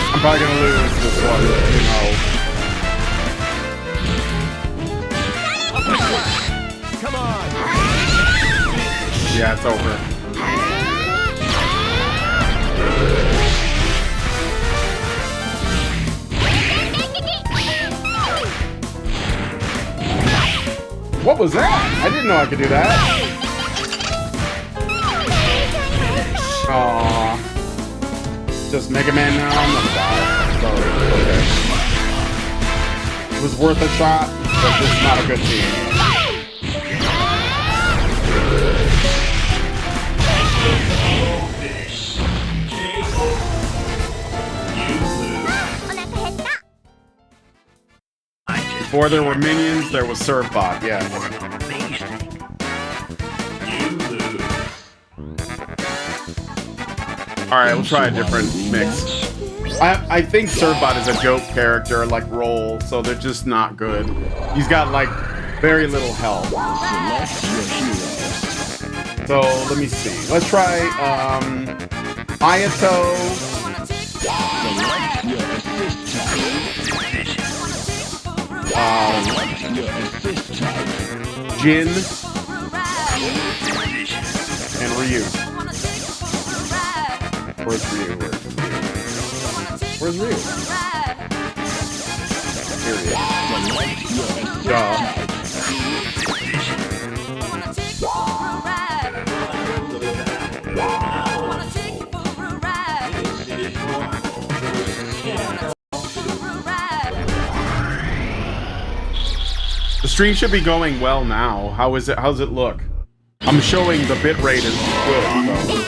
E: I'm probably gonna lose this one, you know.
F: Come on.
E: Yeah, it's over. What was that? I didn't know I could do that. Aww. Just Mega Man now, I'm gonna die. Sorry. Okay. It was worth a shot, but this is not a good team. Before there were minions, there was Servbot, yeah. Alright, we'll try a different mix. I think Servbot is a joke character, like role, so they're just not good. He's got like very little health. So let me see. Let's try Ayato. Jin and Ryu. Where's Ryu? Where's Ryu? Here he is. Duh. The stream should be going well now. How is it? How's it look? I'm showing the bit rate is good.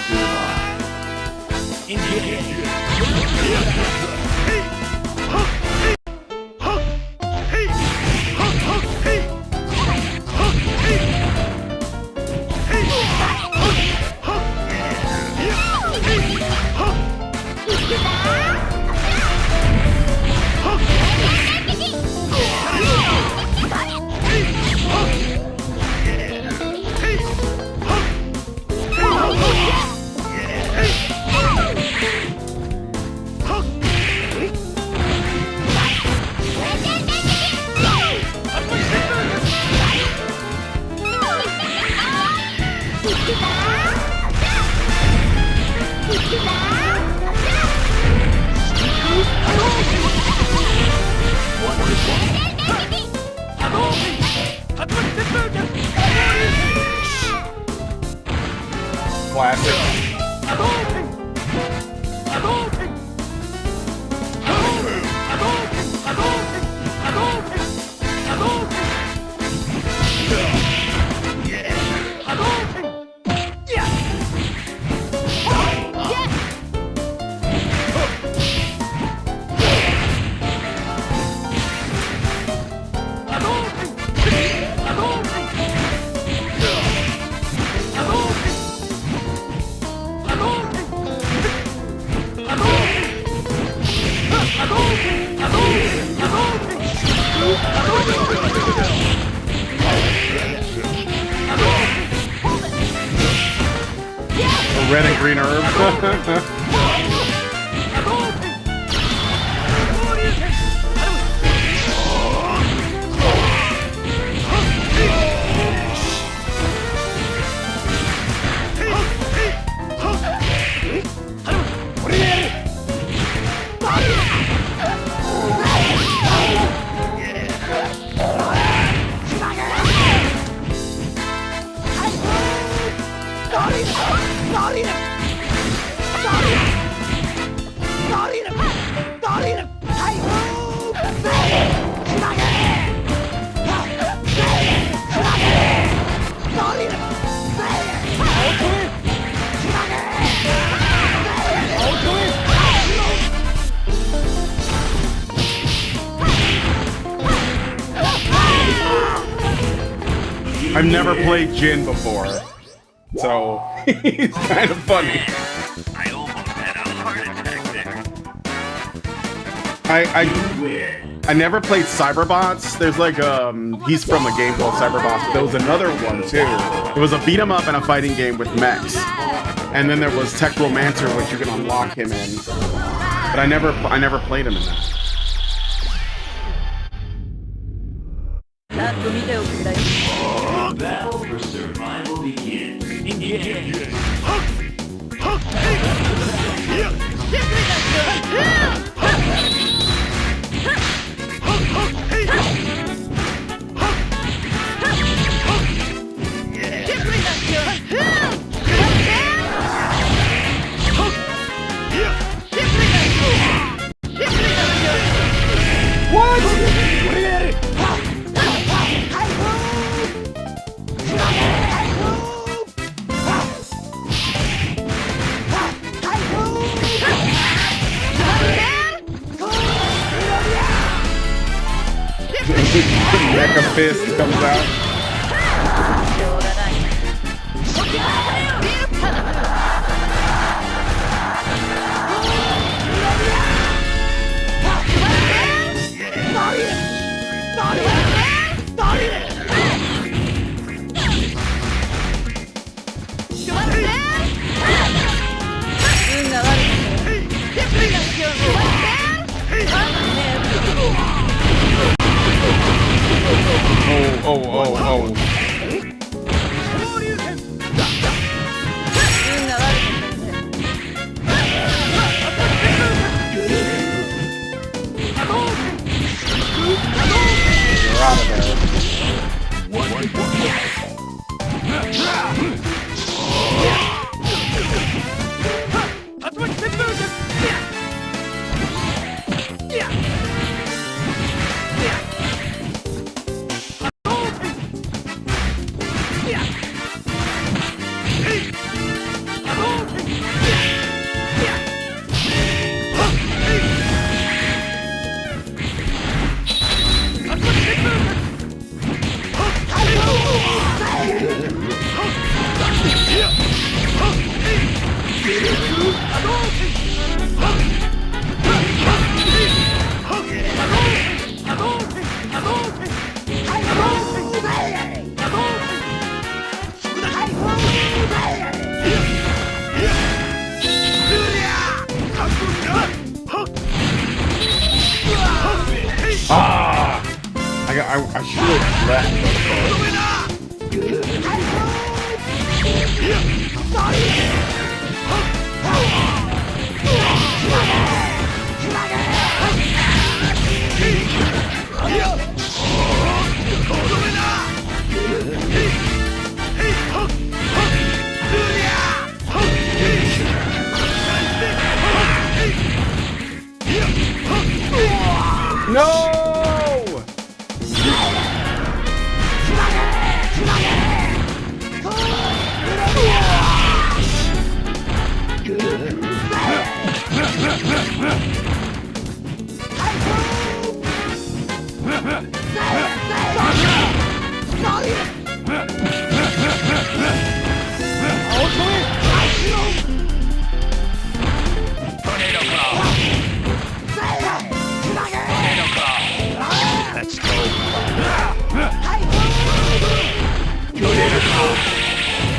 E: Classic. Red and green herb. I've never played Jin before, so it's kind of funny.
H: I almost had a heart attack there.
E: I never played Cyberbots. There's like he's from a game called Cyberbots, but there was another one too. It was a beat 'em up and a fighting game with mechs, and then there was Tech Romancer, which you can unlock him in. But I never played him in that.
H: Battle for survival begins. Engage.
E: Mecha Fist comes out. oh.
B: You're out of there.
E: I should have No!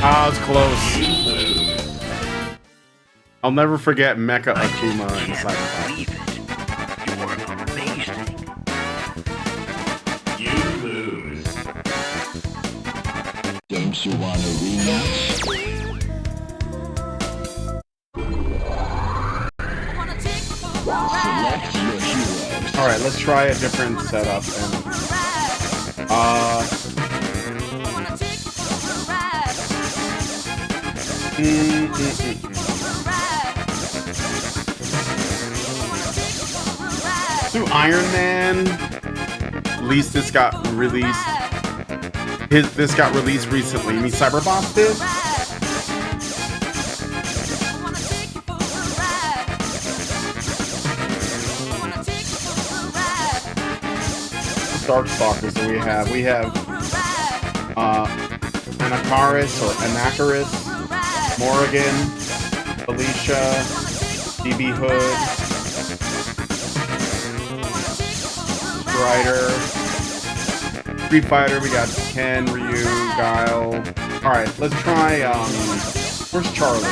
E: Ah, it was close. I'll never forget Mecha Akuma in Cyberpunk.
H: You lose. Don't you want a rematch? Select your heroes.
E: Alright, let's try a different setup Do Iron Man. At least this got released. This got released recently. I mean, Cyberbots did. Darkstalkers that we have. We have Anakaris or Anakaris, Morrigan, Alicia, DB Hood, Strider, Street Fighter. We got Ken, Ryu, Guile. All right, let's try. Where's Charlie?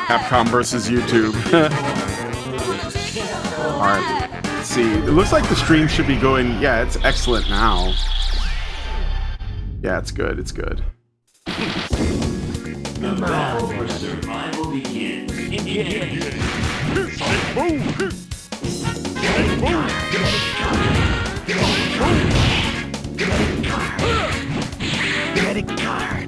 E: Capcom versus YouTube. Alright, let's see. It looks like the stream should be going. Yeah, it's excellent now. Yeah, it's good. It's good.
H: The battle for survival begins. Engage. Get a card.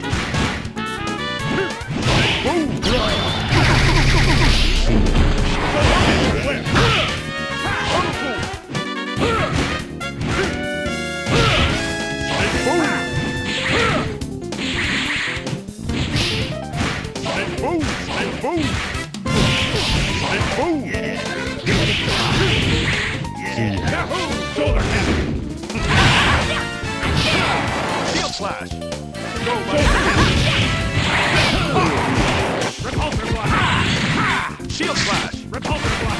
F: Shield slash. Go, repulsor block. Shield slash. Repulsor block.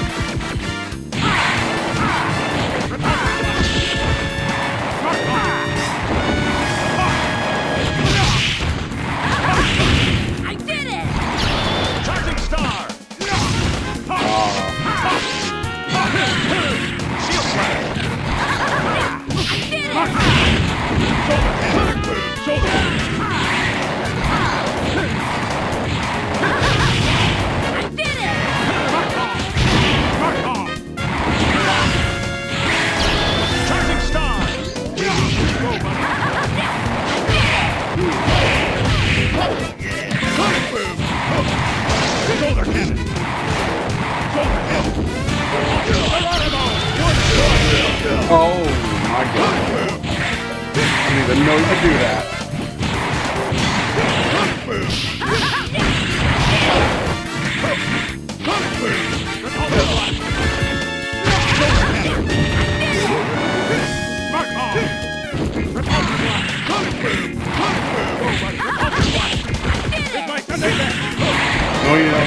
E: Oh, you know.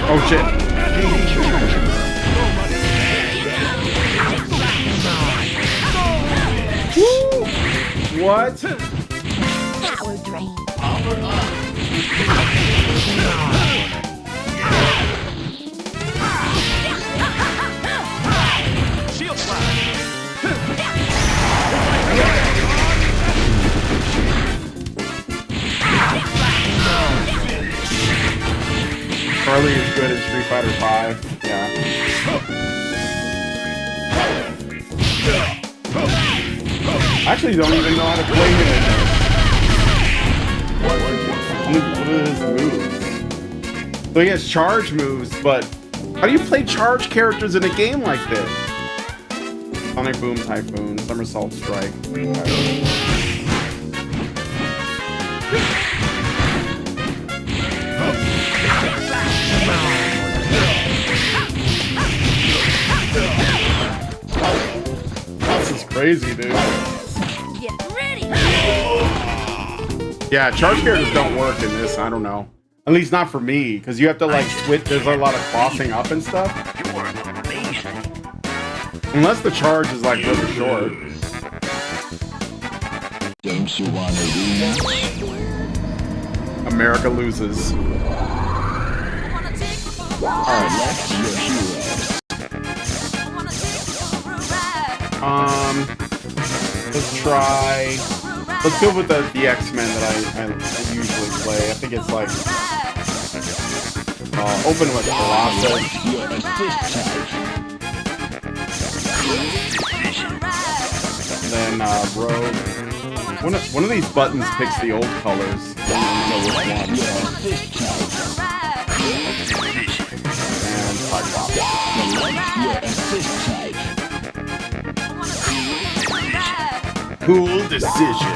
E: Oh shit. Woo! What?
G: Power drain.
F: Shield slash.
E: Charlie is good at Street Fighter 5. Yeah. I actually don't even know how to play him in this. What are his moves? So he has charge moves, but how do you play charge characters in a game like this? Sonic Boom, Typhoon, Somersault Strike. This is crazy, dude.
G: Get ready.
E: Yeah, charge characters don't work in this. I don't know. At least not for me, because you have to like switch. There's a lot of crossing up and stuff. Unless the charge is like really short.
I: Don't you want to rematch?
E: America loses.
I: Alright, let's your hero.
E: Let's try. Let's go with the X-Men that I usually play. I think it's like open with Colossus.
I: Your assist type.
E: Then Rogue. One of these buttons picks the old colors. I don't know which one.
I: Your assist type.
E: And Cyclops.
I: Select your assist type.
E: Cool decision.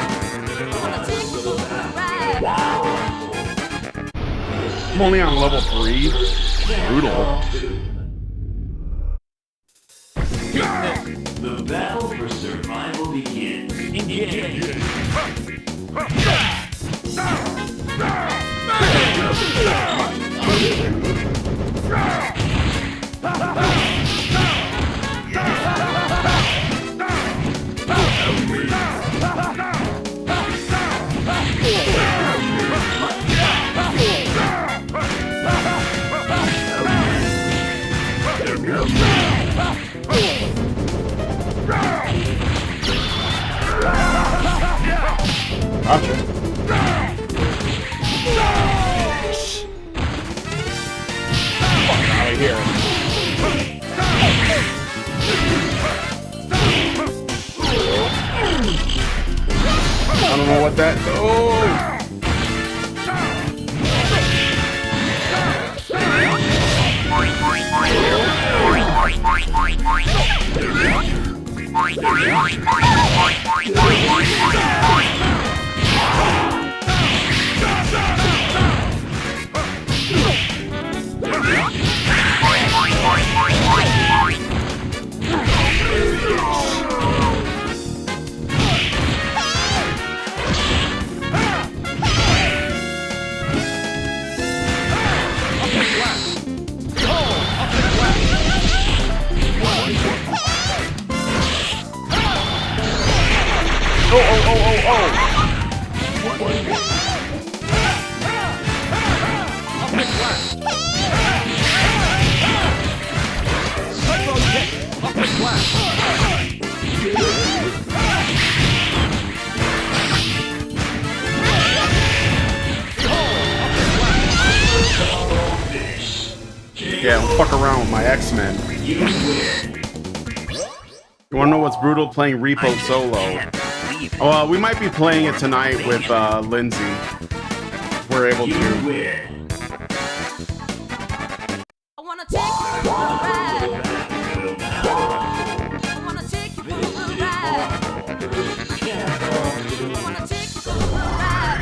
E: I'm only on level 3. Brutal.
H: The battle for survival begins. Engage.
E: Gotcha. Fuck out of here. I don't know what that. Oh! Yeah, don't fuck around with my X-Men. You wanna know what's brutal? Playing Repo solo. Oh, we might be playing it tonight with Lindsay. We're able to.
G: I wanna take you for a ride. I wanna take you for a ride. I wanna take you for a ride.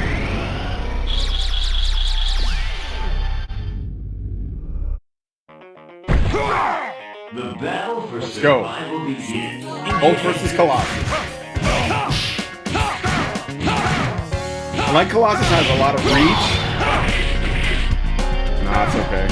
E: Let's go. Hulk versus Colossus. I like Colossus has a lot of reach. Nah, it's okay.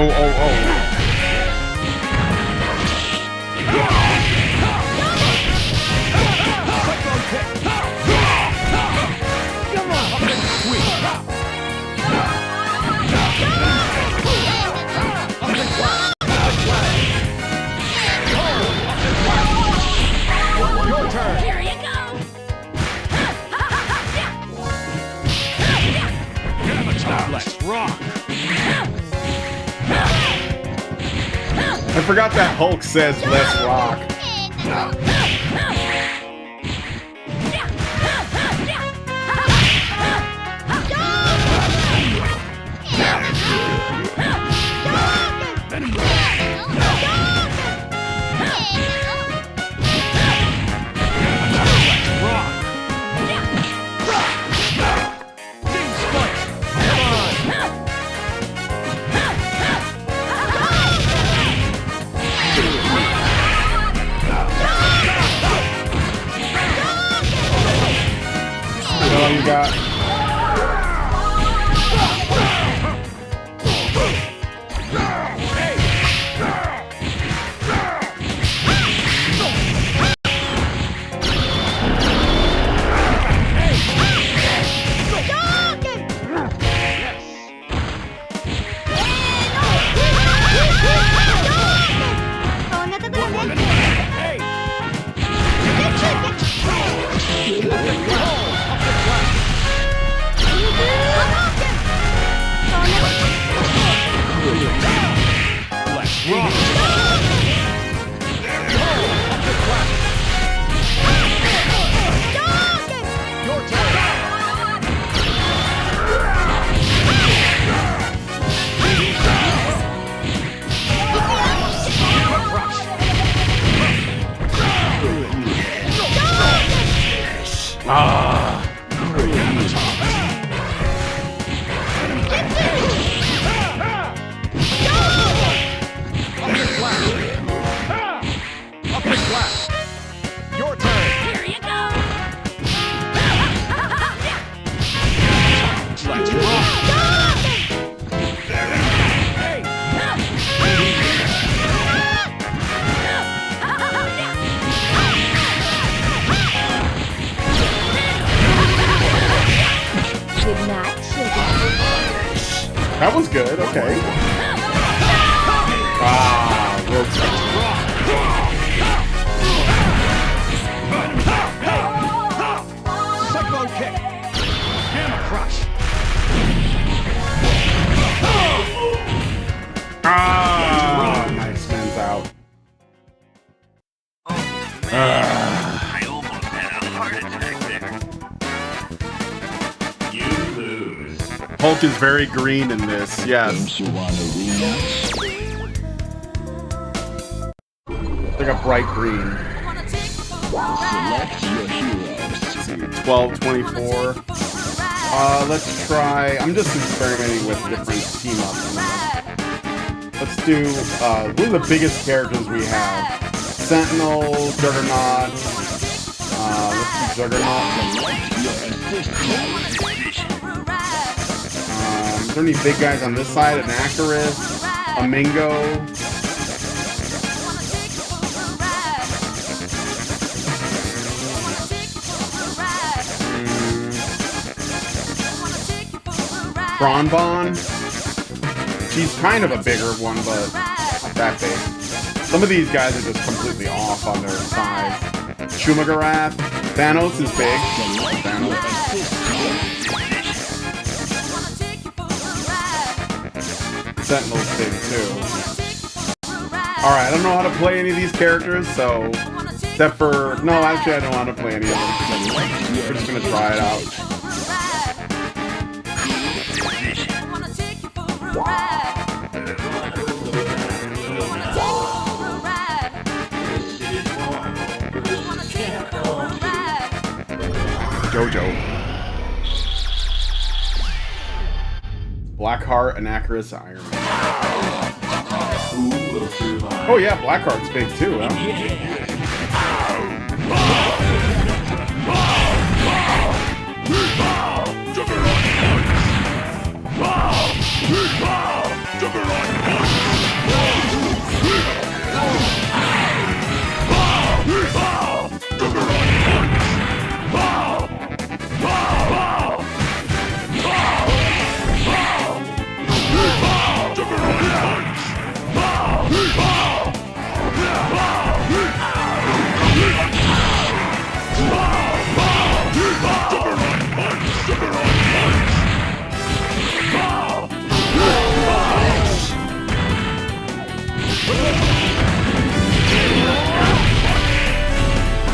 E: Oh.
G: Here you go.
F: Let's rock.
E: I forgot that Hulk says let's rock. All you got.
F: Your turn.
G: Here you go.
F: Let's rock.
G: Good night, sugar.
E: That was good. Okay. Ah, real tough.
F: Cyclone kick. Gamma crush.
E: Ah, nice man's out.
H: I almost had a heart attack there. You lose.
E: Hulk is very green in this. Yes.
I: Games you want to rematch?
E: Like a bright green.
I: Select your heroes.
E: 12, 24. Let's try. I'm just experimenting with different team ups. Let's do. What are the biggest characters we have? Sentinel, Juggernaut. Let's do Juggernaut. Is there any big guys on this side? An Acarus, a Mingo. Bronbon. She's kind of a bigger one, but not that big. Some of these guys are just completely off on their size. Shumagarath. Thanos is big. Thanos. Sentinel's big too. Alright, I don't know how to play any of these characters, so... Except for... No, actually I don't know how to play any of them. We're just gonna try it out. Blackheart and Icarus Iron Man. Oh yeah, Blackheart's big too, huh?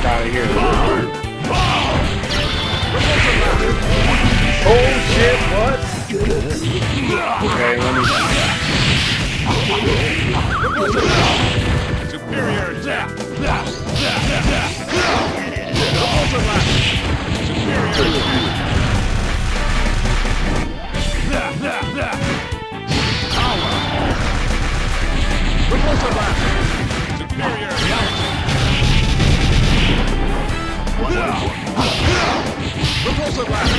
E: Out of here. Oh shit, what? Okay, let me.
F: Superior attack. Repulsive blast. Superior attack. I'm Juggernaut. Repulsive blast.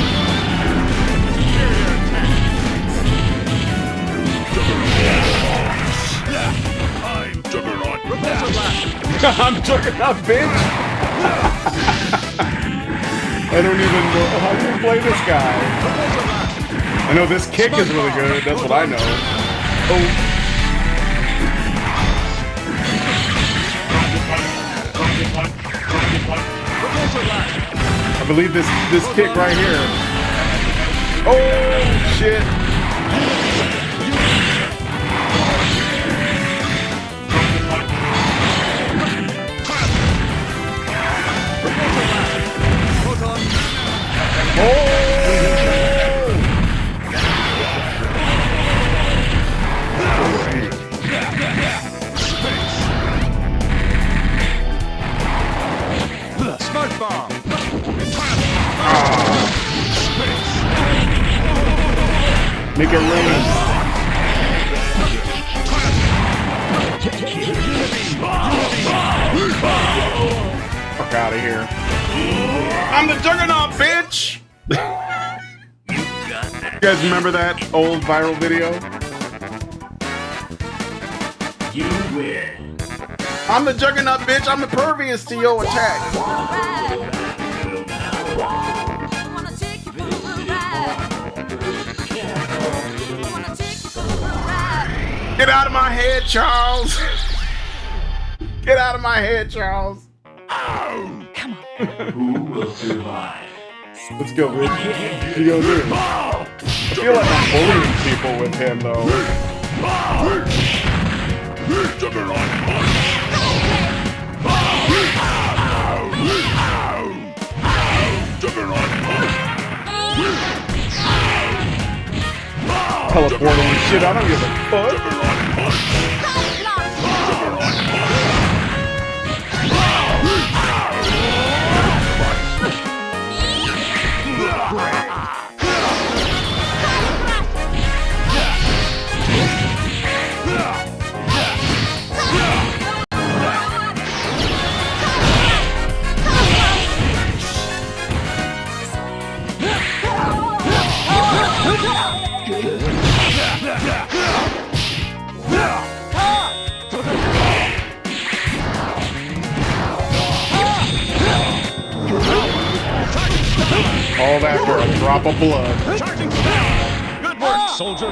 E: I'm Juggernaut, bitch! I don't even know how to play this guy. I know this kick is really good, that's what I know. Oh. I believe this kick right here. Oh shit!
F: Smoke bomb.
E: Make it rain. Fuck out of here. I'm the Juggernaut, bitch! You guys remember that old viral video?
H: You win.
E: I'm the Juggernaut, bitch! I'm impervious to your attack!
G: Wanna take you for a ride. Wanna take you for a ride.
E: Get out of my head, Charles! Get out of my head, Charles!
H: Who will survive?
E: Let's go, bitch. What you gonna do? I feel like I'm bullying people with him, though. Teleporting and shit, I don't give a fuck. All that for a drop of blood.
F: Good work, soldier.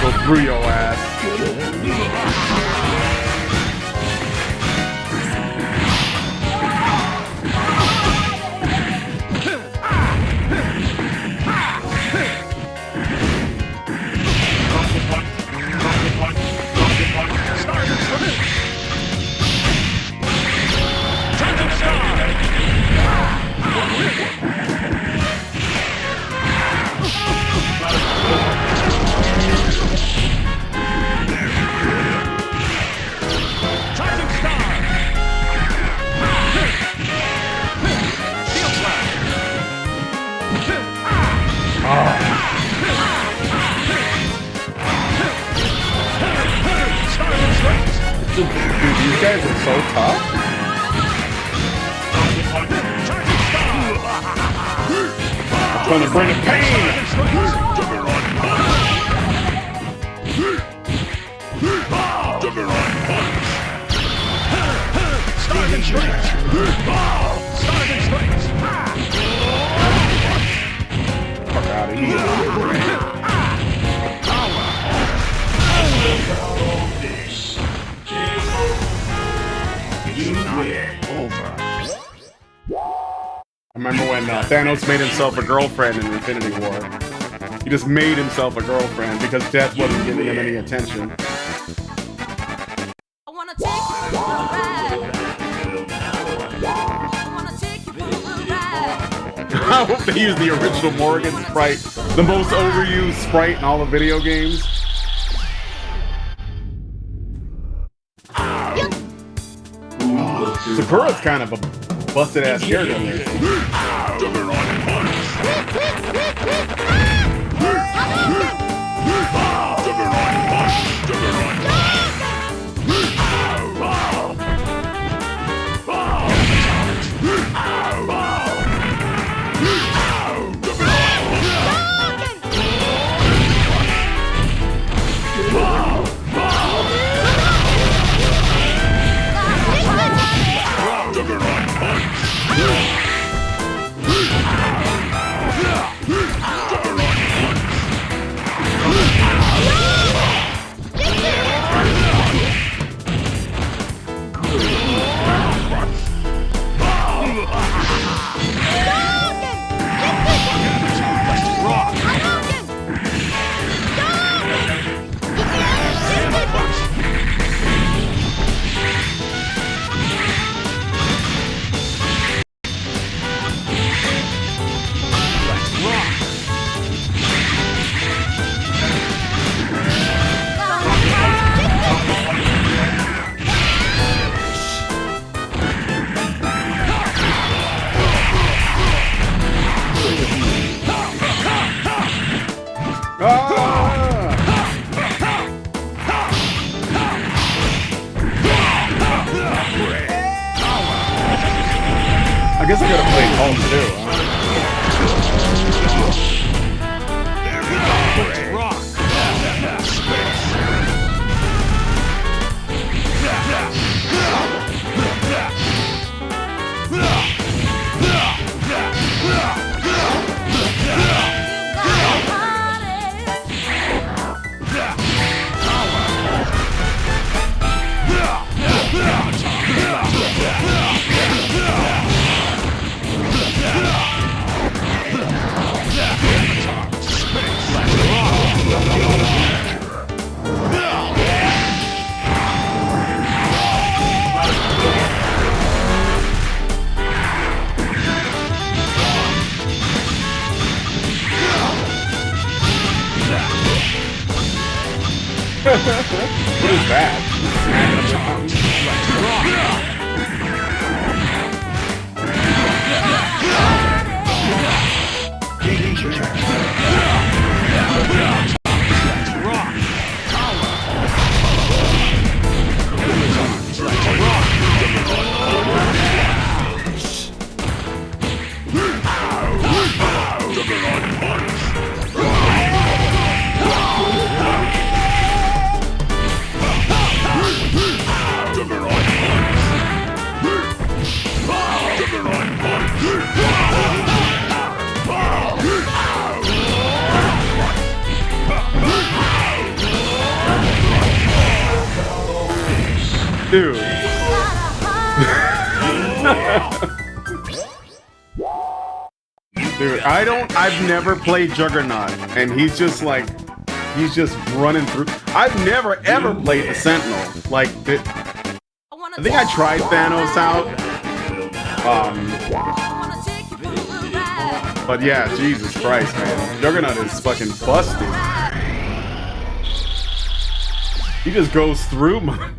E: Go through your ass. Dude, these guys are so tough. I'm trying to bring the pain.
F: Starving strikes. Starving strikes.
E: Fuck out of here. I remember when Thanos made himself a girlfriend in Infinity War. He just made himself a girlfriend because Death wasn't giving him any attention.
G: I wanna take you for a ride. I wanna take you for a ride.
E: I hope they use the original Morgan sprite, the most overused sprite in all the video games. Sakura's kind of a busted ass character in there. I guess I gotta play home too. What is that? Dude. Dude, I've never played Juggernaut, and he's just running through. I've never ever played the Sentinel. Like, I think I tried Thanos out. But yeah, Jesus Christ, man. Juggernaut is fucking busted. He just goes through my...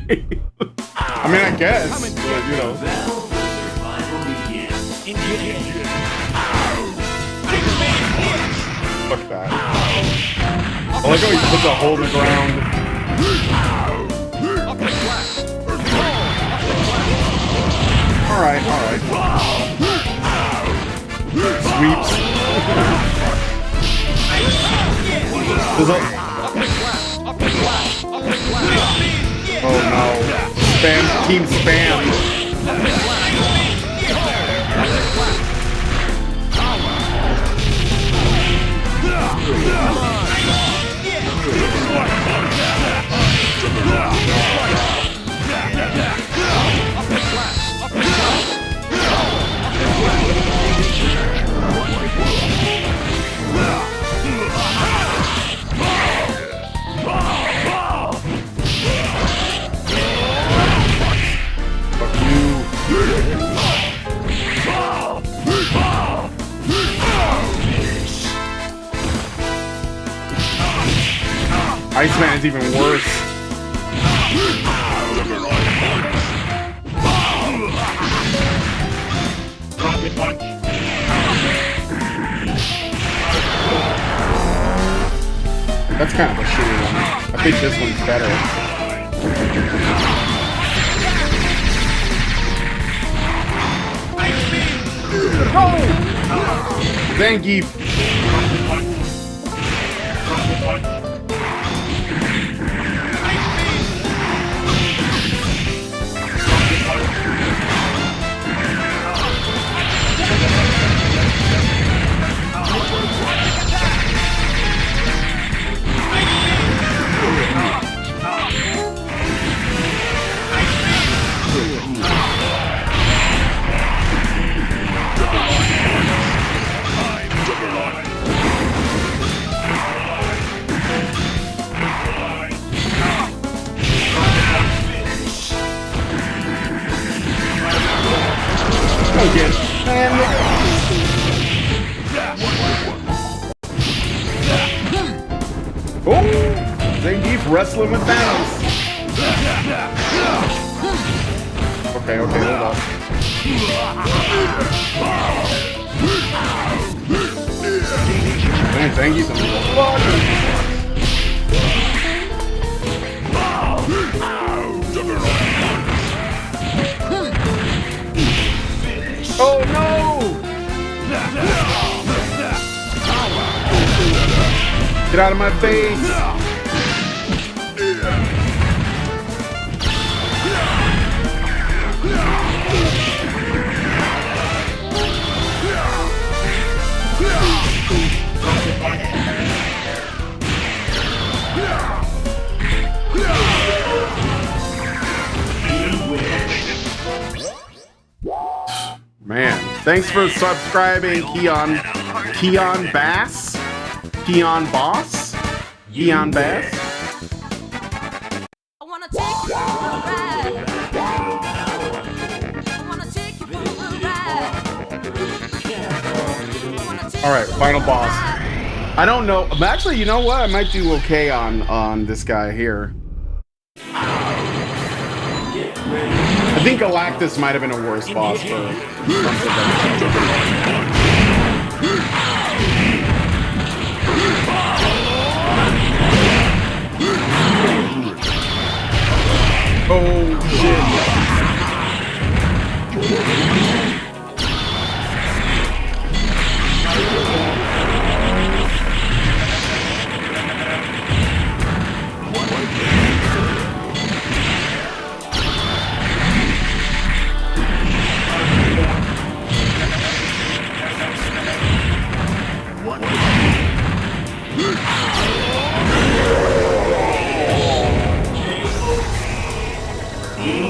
E: I mean, I guess, but, you know. Fuck that. I like how he puts a hole in the ground. sweeps. Oh no. Spam, team spam. Iceman is even worse. That's kind of a shitty one. I think this one's better. No! Zangief! Again. Oh! Zangief wrestling with Thanos. Okay, hold on. Man, Zangief's a motherfucker. Oh no! Get out of my face! Man, thanks for subscribing, Keon Bass? Keon Boss? Keon Bass?
G: I wanna take you for a ride. I wanna take you for a ride.
E: Alright, final boss. I don't know. Actually, you know what? I might do okay on this guy here. I think Galactus might have been a worse boss for oh shit.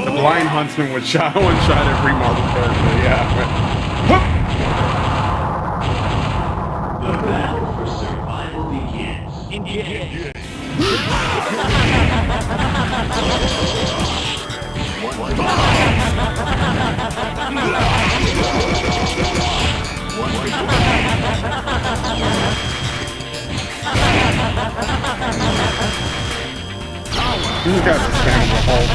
E: The Blind Huntsman would shot one-shot every Marvel character, yeah.
H: The battle for survival begins. Engage.
E: These guys are spamming the Hulk.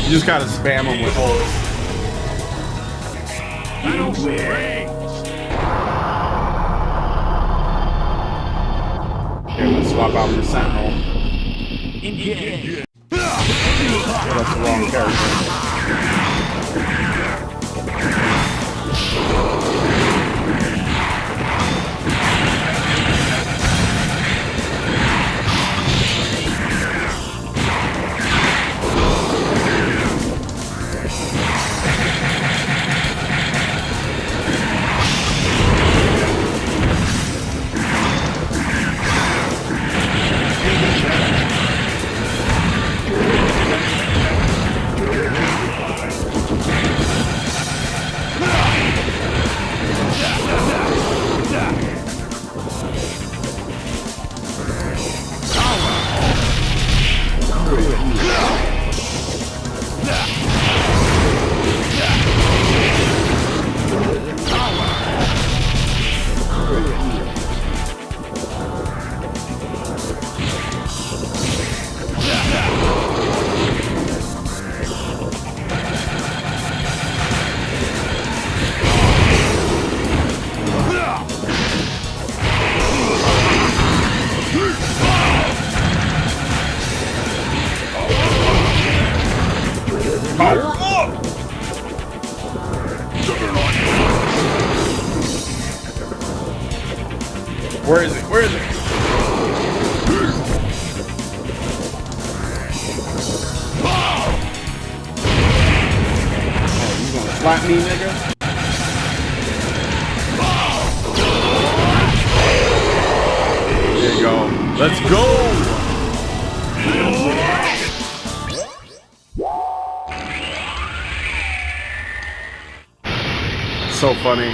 E: You just gotta spam them with ults.
F: Battle springs.
E: Here, let's swap out for Sentinel.
F: Engage.
E: Oh, that's the wrong character. Where is it? Where is it? Oh, you gonna slap me, nigga? There you go. Let's go! So funny.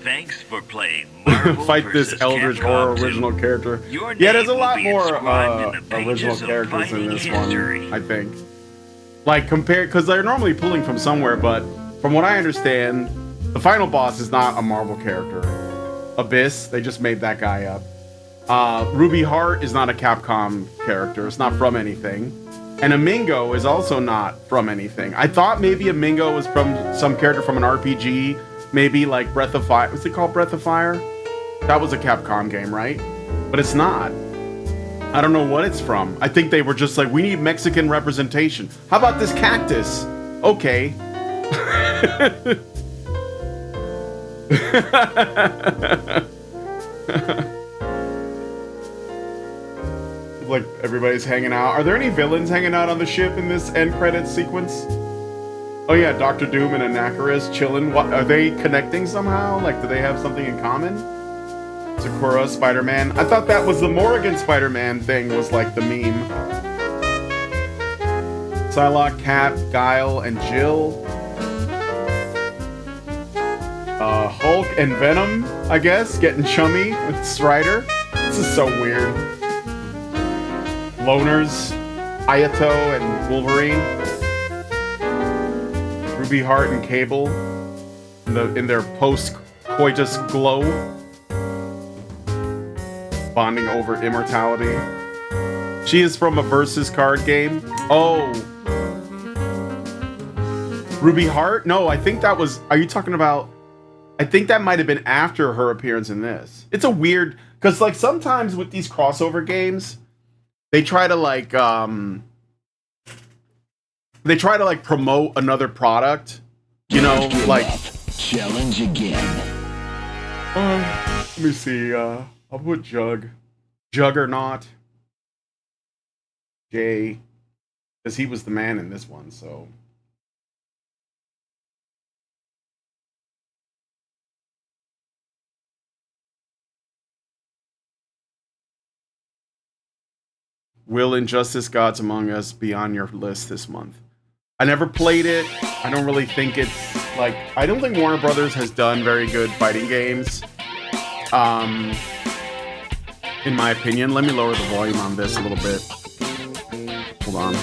H: Thanks for playing Marvel
E: Fight this
H: versus
E: Eldritch
H: Capcom
E: Horror
H: 2.
E: original character.
H: Your
E: Yeah, there's a
H: name will
E: lot
H: be
E: more
H: inscribed in the
E: original
H: pages of
E: characters in
H: fighting
E: this
H: history.
E: one, I think. Like, compared, because they're normally pulling from somewhere, but from what I understand, the final boss is not a Marvel character. Abyss, they just made that guy up. Ruby Heart is not a Capcom character. It's not from anything. And Amingo is also not from anything. I thought maybe Amingo was from some character from an RPG, maybe like Breath of Fire. What's it called, Breath of Fire? That was a Capcom game, right? But it's not. I don't know what it's from. I think they were just like, we need Mexican representation. How about this cactus? Okay. Like everybody's hanging out. Are there any villains hanging out on the ship in this end credits sequence? Oh yeah, Doctor Doom and Anakaris chilling. What are they connecting somehow? Like, do they have something in common? Sakura, Spider-Man. I thought that was the Morrigan Spider-Man thing was like the meme. Psylocke, Cap, Guile, and Jill. Hulk and Venom, I guess, getting chummy with Strider. This is so weird. Loners, Ayato and Wolverine. Ruby Heart and Cable in their post-coitus glow. Bonding over immortality. She is from a Versus card game. Oh. Ruby Heart? No, I think that was... Are you talking about... I think that might have been after her appearance in this. It's a weird... Because, like, sometimes with these crossover games, they try to, like, promote another product. You know, like...
I: Challenge again.
E: Let me see, I'll put Juggernaut. Jay. Because he was the man in this one, so... Will Injustice Gods Among Us be on your list this month? I never played it. I don't really think it's like... I don't think Warner Brothers has done very good fighting games. In my opinion. Let me lower the volume on this a little bit. Hold on.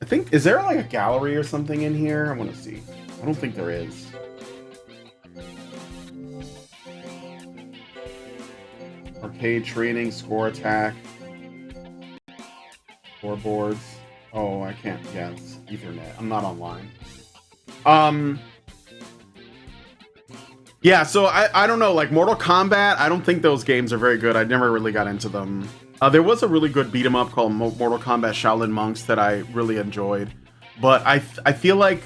E: I think... Is there like a gallery or something in here? I want to see. I don't think there is. Arcade training, score attack. Four boards. Oh, I can't. Yeah, it's Ethernet. I'm not online. Yeah, so I don't know, like Mortal Kombat, I don't think those games are very good. I never really got into them. There was a really good beat 'em up called Mortal Kombat Shaolin Monks that I really enjoyed. But I feel like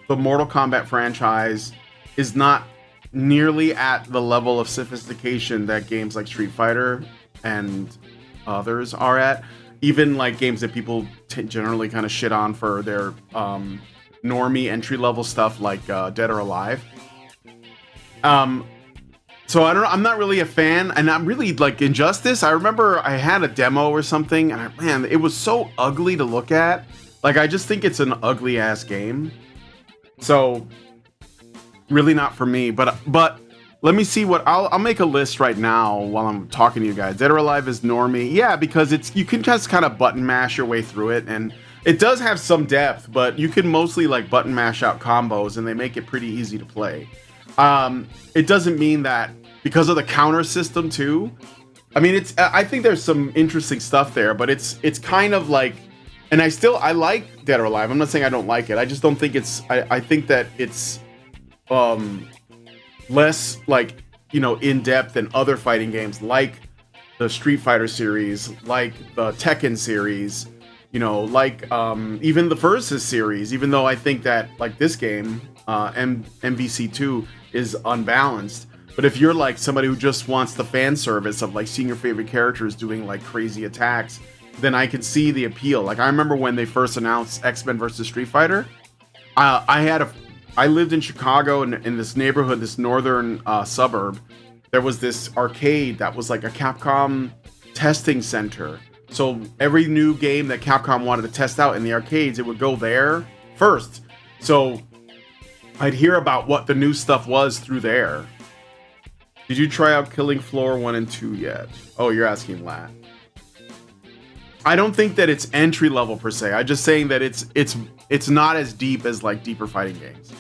E: the Mortal Kombat franchise is not nearly at the level of sophistication that games like Street Fighter and others are at. Even like games that people generally kind of shit on for their normie entry level stuff like Dead or Alive. So I don't know, I'm not really a fan, and I'm really like Injustice. I remember I had a demo or something, and man, it was so ugly to look at. Like, I just think it's an ugly ass game. So really not for me, but let me see what I'll make a list right now while I'm talking to you guys. Dead or Alive is normie. Yeah, because you can just kind of button mash your way through it, and it does have some depth, but you can mostly like button mash out combos, and they make it pretty easy to play. It doesn't mean that because of the counter system too. I mean, I think there's some interesting stuff there, but it's kind of like, and I like Dead or Alive. I'm not saying I don't like it. I just don't think I think that it's less like, in depth than other fighting games like the Street Fighter series, like the Tekken series, like even the Versus series, even though I think that like this game, MVC2 is unbalanced. But if you're like somebody who just wants the fan service of like seeing your favorite characters doing like crazy attacks, then I can see the appeal. Like I remember when they first announced X-Men versus Street Fighter, I lived in Chicago in this neighborhood, this northern suburb. There was this arcade that was like a Capcom testing center. So every new game that Capcom wanted to test out in the arcades, it would go there first. So I'd hear about what the new stuff was through there. Did you try out Killing Floor 1 and 2 yet? Oh, you're asking Lat. I don't think that it's entry level per se. I'm just saying that it's not as deep as like deeper fighting games.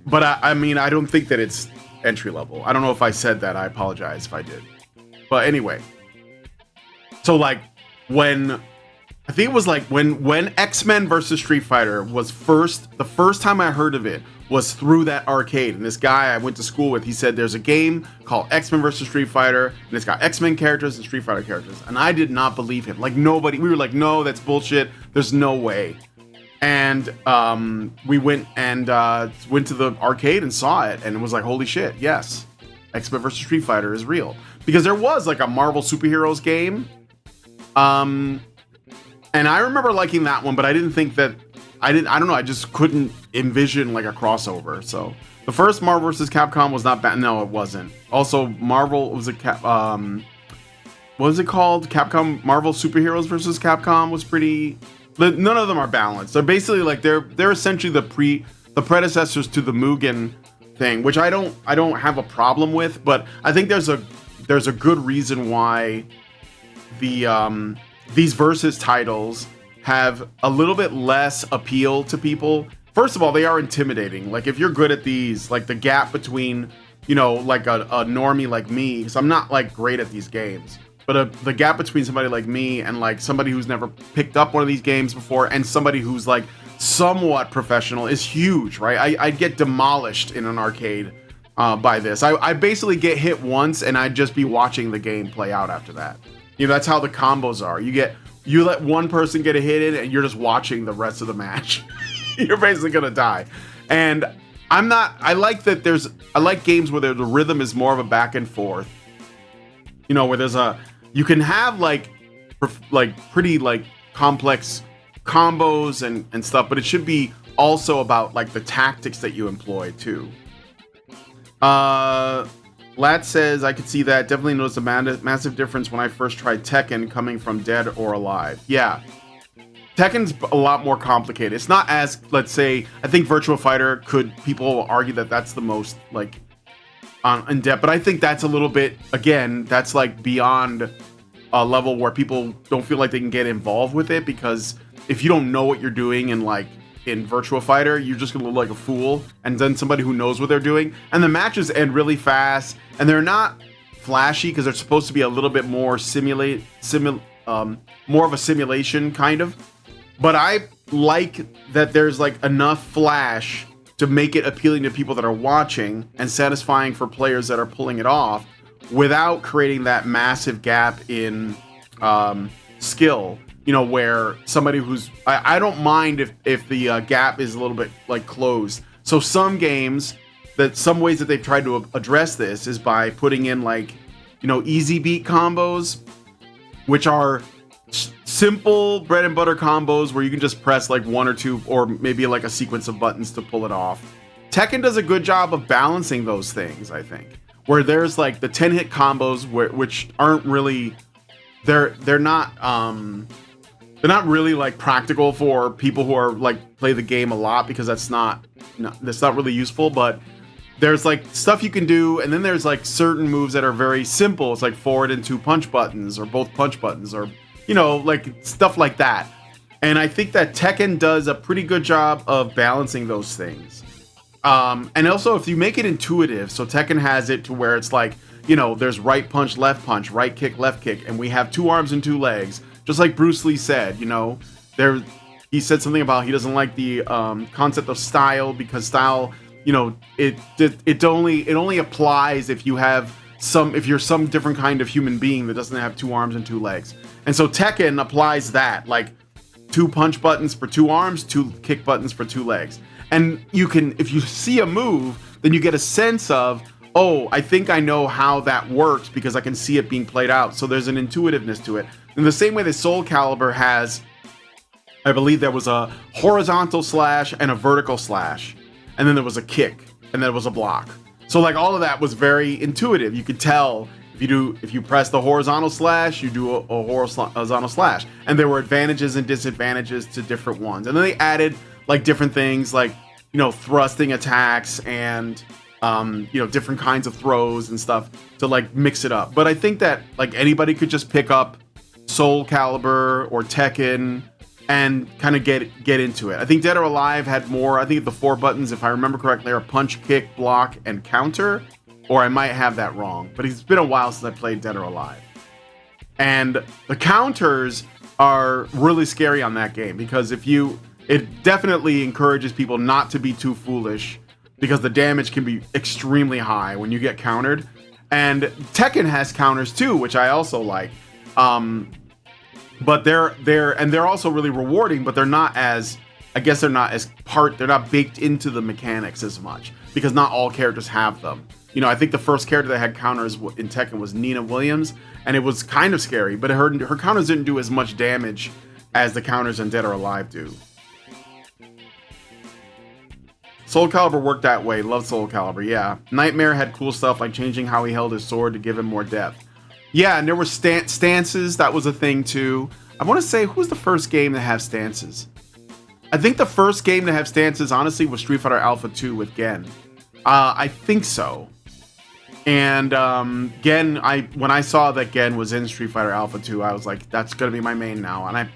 E: But I mean, I don't think that it's entry level. I don't know if I said that. I apologize if I did. But anyway. So like when X-Men versus Street Fighter was the first time I heard of it was through that arcade. And this guy I went to school with, he said there's a game called X-Men versus Street Fighter, and it's got X-Men characters and Street Fighter characters. And I did not believe him. Like we were like, no, that's bullshit. There's no way. And we went to the arcade and saw it, and it was like, holy shit, yes, X-Men versus Street Fighter is real. Because there was like a Marvel superheroes game. And I remember liking that one, but I didn't think that I don't know, I just couldn't envision like a crossover. So the first Marvel vs. Capcom was not bad. No, it wasn't. Also, Marvel was what was it called? Capcom Marvel Superheroes vs. Capcom was pretty. None of them are balanced. They're basically like they're essentially the predecessors to the Mugen thing, which I don't have a problem with, but I think there's a good reason why these versus titles have a little bit less appeal to people. First of all, they are intimidating. Like if you're good at these, like the gap between, like a normie like me, because I'm not like great at these games, but the gap between somebody like me and like somebody who's never picked up one of these games before and somebody who's like somewhat professional is huge, right? I'd get demolished in an arcade by this. I basically get hit once and I'd just be watching the game play out after that. That's how the combos are. You let one person get a hit in and you're just watching the rest of the match. You're basically gonna die. And I like games where the rhythm is more of a back and forth. Where you can have like pretty like complex combos and stuff, but it should be also about like the tactics that you employ too. Lat says, I could see that. Definitely noticed a massive difference when I first tried Tekken coming from Dead or Alive. Yeah. Tekken's a lot more complicated. It's not as, let's say, I think Virtua Fighter people will argue that that's the most, like, in depth. But I think that's a little bit, again, that's like beyond a level where people don't feel like they can get involved with it. Because if you don't know what you're doing in Virtua Fighter, you're just gonna look like a fool, and then somebody who knows what they're doing. And the matches end really fast, and they're not flashy because they're supposed to be a little bit more more of a simulation kind of. But I like that there's like enough flash to make it appealing to people that are watching and satisfying for players that are pulling it off without creating that massive gap in skill. You know, where somebody who's I don't mind if the gap is a little bit like closed. So some games some ways that they've tried to address this is by putting in like, you know, easy beat combos, which are simple bread and butter combos where you can just press like one or two or maybe like a sequence of buttons to pull it off. Tekken does a good job of balancing those things, I think, where there's like the 10-hit combos which aren't really they're not really like practical for people who are like play the game a lot, because that's not really useful. But there's like stuff you can do, and then there's like certain moves that are very simple. It's like forward and 2 punch buttons, or both punch buttons, or you know, like stuff like that. And I think that Tekken does a pretty good job of balancing those things. And also if you make it intuitive, so Tekken has it to where it's like, you know, there's right punch, right kick, left kick, and we have 2 arms and 2 legs. Just like Bruce Lee said, you know, he said something about he doesn't like the concept of style, because style, you know, it only applies if you're some different kind of human being that doesn't have 2 arms and 2 legs. And so Tekken applies that, like 2 punch buttons for 2 arms, 2 kick buttons for 2 legs. And you can, if you see a move, then you get a sense of, oh, I think I know how that works because I can see it being played out. So there's an intuitiveness to it. In the same way that Soul Calibur has, I believe there was a horizontal slash and a vertical slash, and then there was a kick, and then there was a block. So like all of that was very intuitive. You could tell if you press the horizontal slash, you do a horizontal slash, and there were advantages and disadvantages to different ones. And then they added like different things, like, you know, thrusting attacks and you know, different kinds of throws and stuff to like mix it up. But I think that like anybody could just pick up Soul Calibur or Tekken and kind of get into it. I think Dead or Alive had more. I think the 4 buttons, if I remember correctly, are punch, kick, block, and counter. Or I might have that wrong, but it's been a while since I played Dead or Alive. And the counters are really scary on that game, because it definitely encourages people not to be too foolish, because the damage can be extremely high when you get countered. And Tekken has counters too, which I also like. But they're also really rewarding, but they're not baked into the mechanics as much, because not all characters have them. You know, I think the first character that had counters in Tekken was Nina Williams, and it was kind of scary, but her counters didn't do as much damage as the counters in Dead or Alive do. Soul Calibur worked that way. Love Soul Calibur, yeah. Nightmare had cool stuff like changing how he held his sword to give him more depth. Yeah, and there were stances. That was a thing too. I want to say, who was the first game to have stances? I think the first game to have stances, honestly, was Street Fighter Alpha 2 with Gen. I think so. And Gen, when I saw that Gen was in Street Fighter Alpha 2, I was like, that's gonna be my main now. And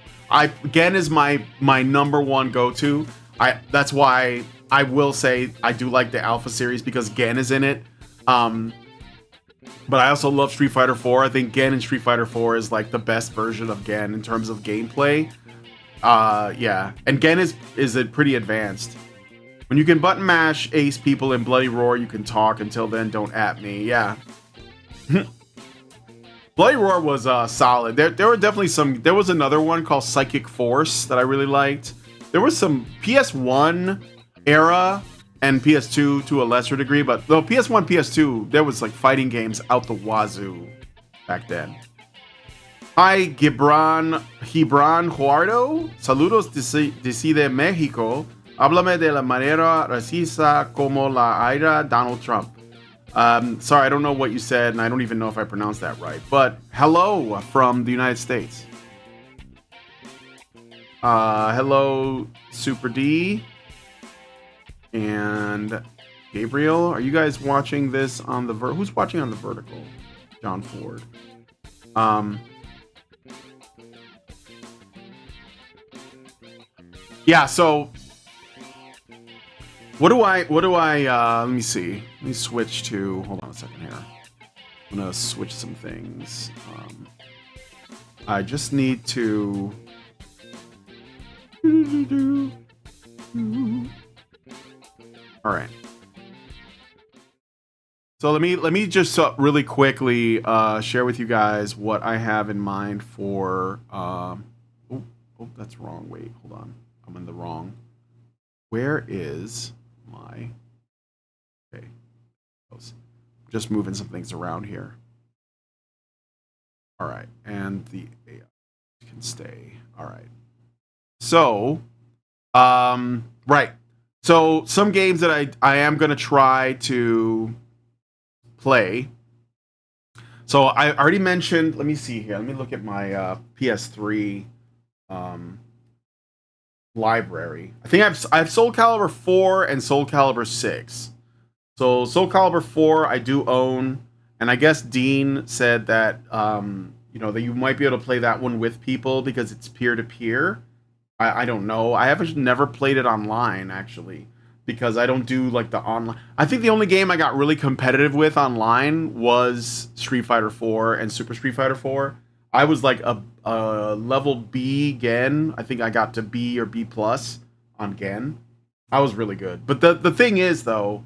E: Gen is my number one go-to. That's why I will say I do like the Alpha series, because Gen is in it. But I also love Street Fighter 4. I think Gen in Street Fighter 4 is like the best version of Gen in terms of gameplay. Yeah, and Gen is pretty advanced. When you can button mash ace people in Bloody Roar, you can talk. Until then, don't at me. Yeah. Bloody Roar was solid. There were definitely some. There was another one called Psychic Force that I really liked. There was some PS1 era and PS2 to a lesser degree, but though PS1, PS2, there was like fighting games out the wazoo back then. Hi, Gibran Juardo. Saludos desde México. Háblame de la manera racista como la ira Donald Trump. Sorry, I don't know what you said, and I don't even know if I pronounced that right. But hello from the United States. Hello, Super D. And Gabriel. Are you guys watching this on the who's watching on the vertical? John Ford. Yeah, so what do I let me see. Let me switch to, hold on a second here. I'm gonna switch some things. I just need to. All right. So let me just really quickly share with you guys what I have in mind for. Oh, that's wrong. Wait, hold on. I'm in the wrong. Where is my? Okay, just moving some things around here. All right, and the AI can stay. All right. So, right. So some games that I am gonna try to play. So I already mentioned. Let me see here. Let me look at my PS3 library. I think I have Soul Calibur 4 and Soul Calibur 6. So Soul Calibur 4 I do own, and I guess Dean said that that you might be able to play that one with people because it's peer to peer. I don't know. I haven't never played it online actually because I don't do like the online. I think the only game I got really competitive with online was Street Fighter 4 and Super Street Fighter 4. I was like a level B Gen. I think I got to B or B plus on Gen. I was really good. But the thing is though,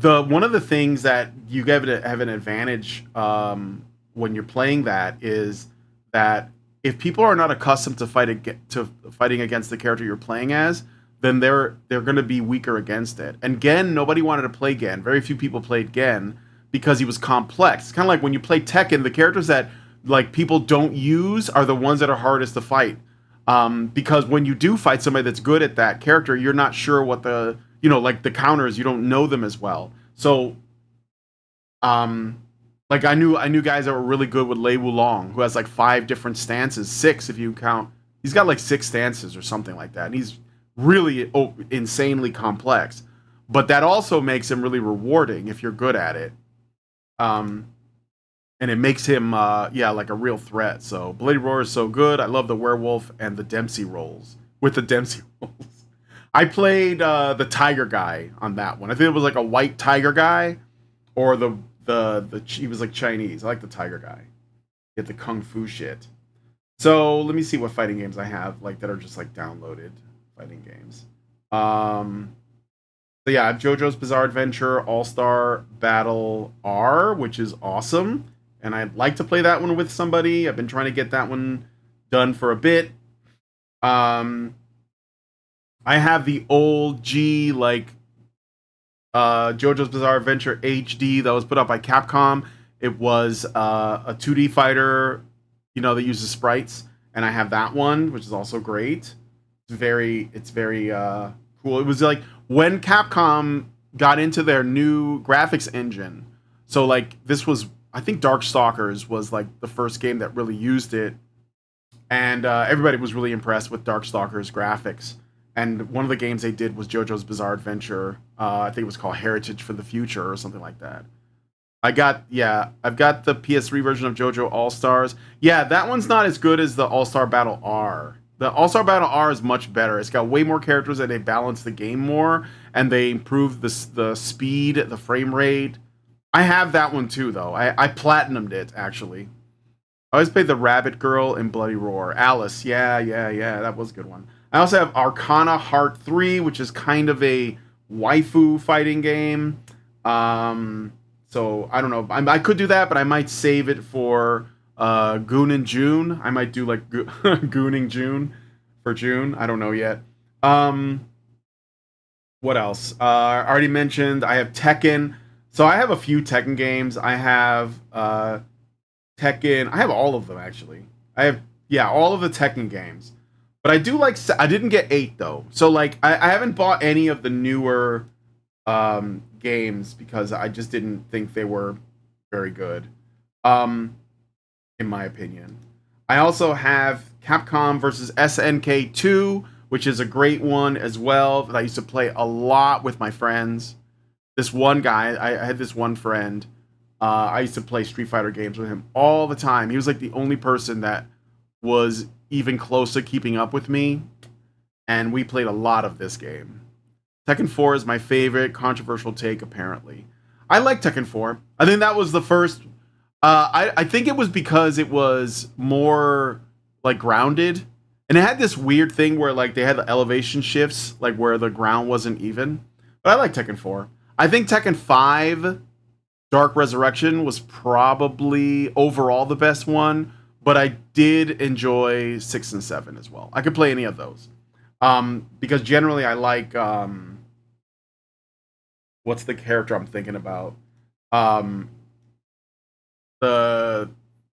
E: one of the things that you have an advantage when you're playing that is that if people are not accustomed to fighting against the character you're playing as, then they're going to be weaker against it. And Gen, nobody wanted to play Gen. Very few people played Gen because he was complex. It's kind of like when you play Tekken, the characters that like people don't use are the ones that are hardest to fight. Because when you do fight somebody that's good at that character, you're not sure what the the counters, you don't know them as well. So, like I knew guys that were really good with Lei Wulong, who has like 5 different stances, 6 if you count. He's got like 6 stances or something like that, and he's really insanely complex. But that also makes him really rewarding if you're good at it. And it makes him like a real threat. So Bloody Roar is so good. I love the werewolf and the Dempsey rolls. With the Dempsey rolls, I played the tiger guy on that one. I think it was like a white tiger guy, or the he was like Chinese. I like the tiger guy. Get the kung fu shit. So let me see what fighting games I have like that are just like downloaded fighting games. So yeah, I have JoJo's Bizarre Adventure All-Star Battle R, which is awesome. And I'd like to play that one with somebody. I've been trying to get that one done for a bit. I have the old G, like, JoJo's Bizarre Adventure HD that was put out by Capcom. It was a 2D fighter, that uses sprites. And I have that one, which is also great. It's very cool. It was like when Capcom got into their new graphics engine. So, like, this was... I think Darkstalkers was like the first game that really used it, and everybody was really impressed with Darkstalkers graphics. And one of the games they did was JoJo's Bizarre Adventure. I think it was called Heritage for the Future or something like that. I've got the PS3 version of JoJo All Stars. Yeah, that one's not as good as the All Star Battle R. The All Star Battle R is much better. It's got way more characters and they balance the game more, and they improve the speed, the frame rate. I have that one too, though. I platinumed it, actually. I always played the Rabbit Girl in Bloody Roar. Alice, yeah, that was a good one. I also have Arcana Heart 3, which is kind of a waifu fighting game. So, I don't know. I could do that, but I might save it for Goon in June. I might do, like, Gooning June for June. I don't know yet. What else? I already mentioned I have Tekken. So I have a few Tekken games. I have Tekken. I have all of them, actually. I have, all of the Tekken games. But I do like... I didn't get 8, though. So, like, I haven't bought any of the newer games because I just didn't think they were very good, in my opinion. I also have Capcom versus SNK 2, which is a great one as well that I used to play a lot with my friends. This one guy, I had this one friend, I used to play Street Fighter games with him all the time. He was like the only person that was even close to keeping up with me, and we played a lot of this game. Tekken 4 is my favorite, controversial take, apparently. I like Tekken 4. I think that was the first... I think it was because it was more like grounded, and it had this weird thing where like they had the elevation shifts, like where the ground wasn't even. But I like Tekken 4. I think Tekken 5 Dark Resurrection was probably overall the best one, but I did enjoy 6 and 7 as well. I could play any of those. Because generally I like what's the character I'm thinking about?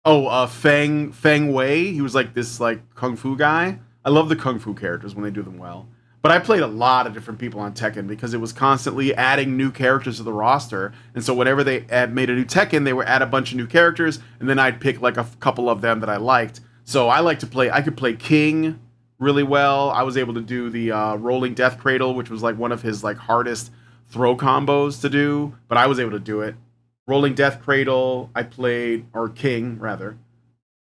E: Feng Wei. He was like this like kung fu guy. I love the kung fu characters when they do them well. But I played a lot of different people on Tekken because it was constantly adding new characters to the roster. And so whenever they made a new Tekken, they would add a bunch of new characters, and then I'd pick like a couple of them that I liked. So I could play King really well. I was able to do the rolling death cradle, which was like one of his like hardest throw combos to do, but I was able to do it. Rolling death cradle, I played, or King rather.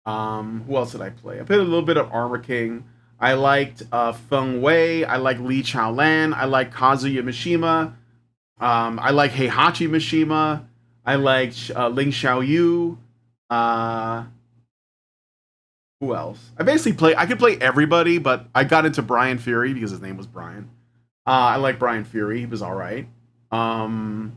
E: Who else did I play? I played a little bit of Armor King. I liked Feng Wei. I like Li Chaolan. I like Kazuya Mishima. I like Heihachi Mishima. I like Ling Xiaoyu. Who else? I could play everybody, but I got into Brian Fury because his name was Brian. I like Brian Fury. He was all right. There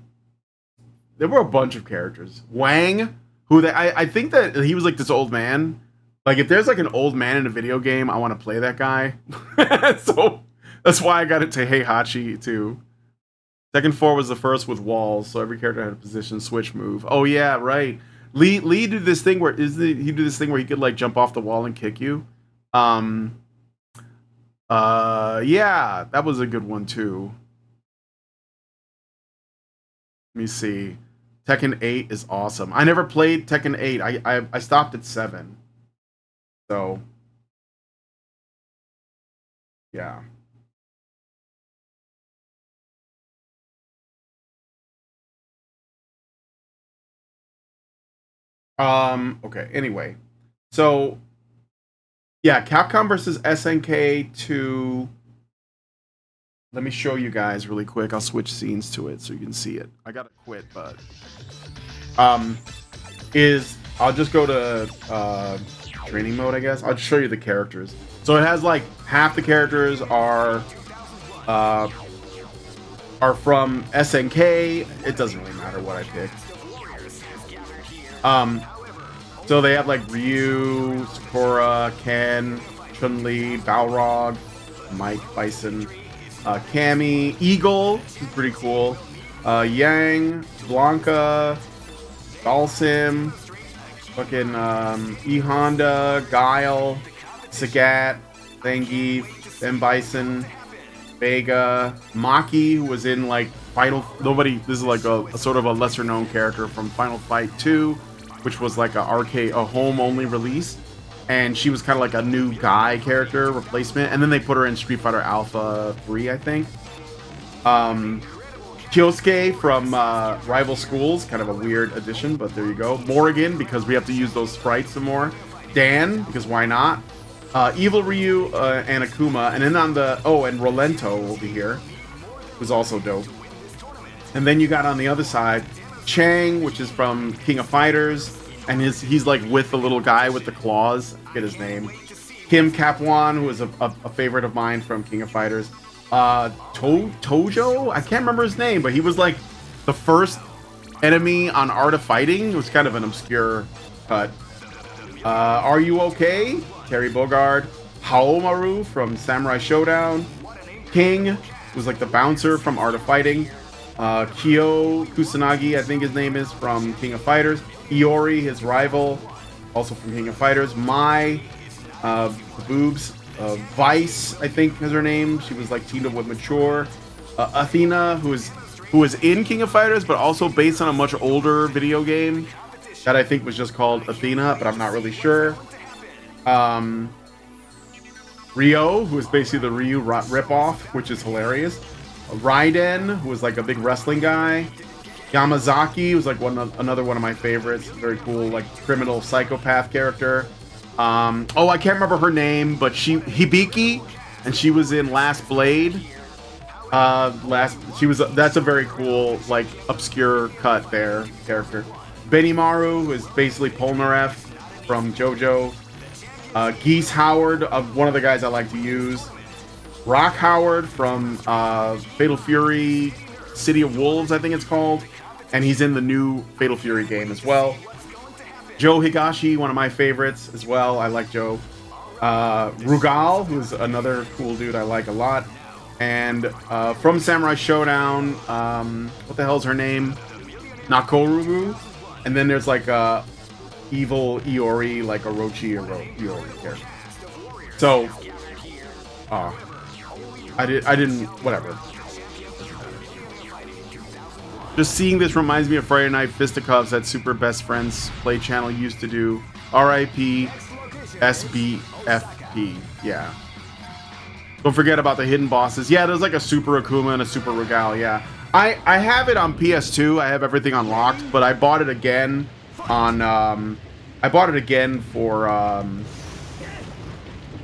E: were a bunch of characters. Wang, I think that he was like this old man. Like, if there's like an old man in a video game, I want to play that guy. So that's why I got into Heihachi too. Tekken 4 was the first with walls, so every character had a position switch move. Oh yeah, right. Lee did this thing where he could like jump off the wall and kick you. Yeah, that was a good one too. Let me see. Tekken 8 is awesome. I never played Tekken 8. I stopped at 7. So, yeah. Okay, anyway. So, yeah, Capcom versus SNK 2. Let me show you guys really quick. I'll switch scenes to it so you can see it. I gotta quit, but I'll just go to training mode, I guess. I'll just show you the characters. So it has like half the characters are from SNK. It doesn't really matter what I pick. So they have like Ryu, Sakura, Ken, Chun-Li, Balrog, Mike, Bison, Cammy, Eagle, who's pretty cool, Yang, Blanca, Dalsim, fucking E Honda, Guile, Sagat, Zangief, Ben Bison, Vega, Maki, who was in like this is like a sort of a lesser known character from Final Fight 2, which was like a home only release, and she was kind of like a new guy character replacement, and then they put her in Street Fighter Alpha 3, I think. Kyosuke from Rival Schools, kind of a weird addition, but there you go. Morrigan, because we have to use those sprites some more. Dan, because why not? Evil Ryu and Akuma, and then on the and Rolento will be here, who's also dope. And then you got on the other side Chang, which is from King of Fighters, and he's like with the little guy with the claws. I forget his name. Kim Kapwan, who is a favorite of mine from King of Fighters. Tojo? I can't remember his name, but he was like the first enemy on Art of Fighting. It was kind of an obscure cut. Are You Okay? Terry Bogard. Haomaru from Samurai Showdown. King was like the bouncer from Art of Fighting. Kyo Kusanagi, I think his name is, from King of Fighters. Iori, his rival, also from King of Fighters. Mai, Boobs. Vice, I think is her name. She was like teamed up with Mature. Athena, who is in King of Fighters, but also based on a much older video game that I think was just called Athena, but I'm not really sure. Ryo, who is basically the Ryu ripoff, which is hilarious. Raiden, who was like a big wrestling guy. Yamazaki was like another one of my favorites. Very cool, like criminal psychopath character. I can't remember her name, but Hibiki, and she was in Last Blade. That's a very cool, like, obscure cut there character. Benimaru, who is basically Polnareff from JoJo. Geese Howard, one of the guys I like to use. Rock Howard from Fatal Fury City of Wolves, I think it's called. And he's in the new Fatal Fury game as well. Joe Higashi, one of my favorites as well. I like Joe. Rugal, who's another cool dude I like a lot. And from Samurai Showdown, what the hell's her name? Nakorugu. And then there's like evil Iori, like Orochi Iori character. So, I didn't, whatever. Just seeing this reminds me of Friday Night Fisticuffs that Super Best Friends Play channel used to do. R.I.P. SBFP. Yeah. Don't forget about the hidden bosses. Yeah, there's like a Super Akuma and a Super Rugal. Yeah. I have it on PS2. I have everything unlocked, but I bought it again on I bought it again for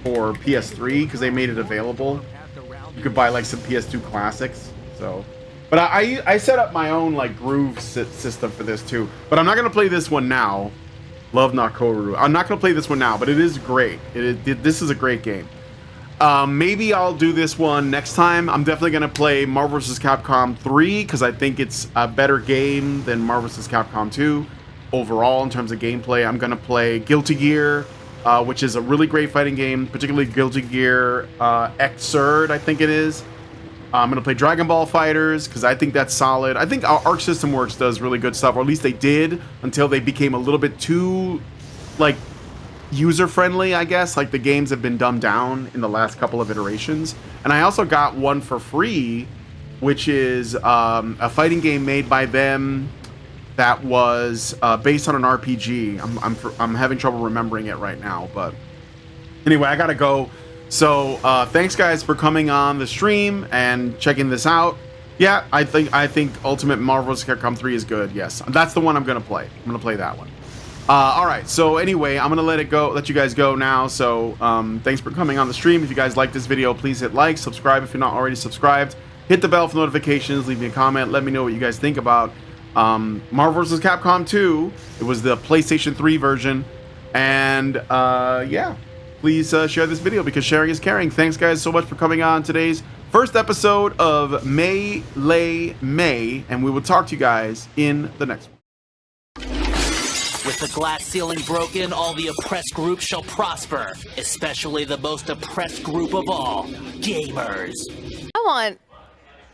E: PS3 because they made it available. You could buy like some PS2 classics. So, but I set up my own like groove system for this too. But I'm not gonna play this one now. Love Nakoru. I'm not gonna play this one now, but it is great. This is a great game. Maybe I'll do this one next time. I'm definitely gonna play Marvel vs. Capcom 3 because I think it's a better game than Marvel vs. Capcom 2 overall in terms of gameplay. I'm gonna play Guilty Gear, which is a really great fighting game, particularly Guilty Gear Xrd, I think it is. I'm gonna play Dragon Ball Fighters because I think that's solid. I think Arc System Works does really good stuff, or at least they did until they became a little bit too like user-friendly, I guess. Like the games have been dumbed down in the last couple of iterations. And I also got one for free, which is a fighting game made by them that was based on an RPG. I'm having trouble remembering it right now, but anyway, I gotta go. So thanks guys for coming on the stream and checking this out. Yeah, I think Ultimate Marvel vs. Capcom 3 is good. Yes, that's the one I'm gonna play. I'm gonna play that one. All right. So anyway, I'm gonna let you guys go now. So thanks for coming on the stream. If you guys like this video, please hit like, subscribe if you're not already subscribed. Hit the bell for notifications. Leave me a comment. Let me know what you guys think about Marvel vs. Capcom 2. It was the PlayStation 3 version, and yeah. Please share this video because sharing is caring. Thanks guys so much for coming on today's first episode of Melee May, and we will talk to you guys in the next one.
J: With the glass ceiling broken, all the oppressed groups shall prosper, especially the most oppressed group of all, gamers.
K: I want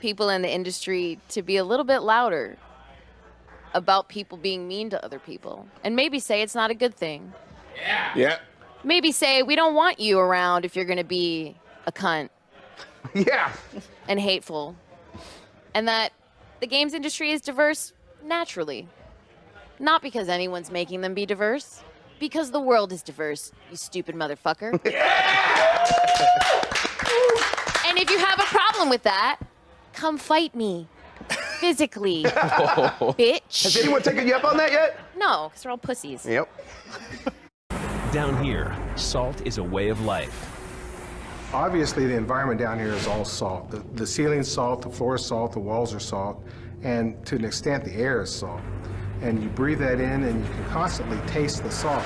K: people in the industry to be a little bit louder about people being mean to other people, and maybe say it's not a good thing.
L: Yeah.
K: Maybe say, we don't want you around if you're going to be a cunt.
L: Yeah.
K: And hateful. And that the games industry is diverse naturally. Not because anyone's making them be diverse. Because the world is diverse, you stupid motherfucker. Yeah. And if you have a problem with that, come fight me. Physically. Bitch.
L: Has anyone taken you up on that yet?
K: No, because they're all pussies.
L: Yep.
F: Down here, salt is a way of life.
M: Obviously, the environment down here is all salt. The ceiling's salt, the floor is salt, the walls are salt, and to an extent, the air is salt. And you breathe that in, and you can constantly taste the salt.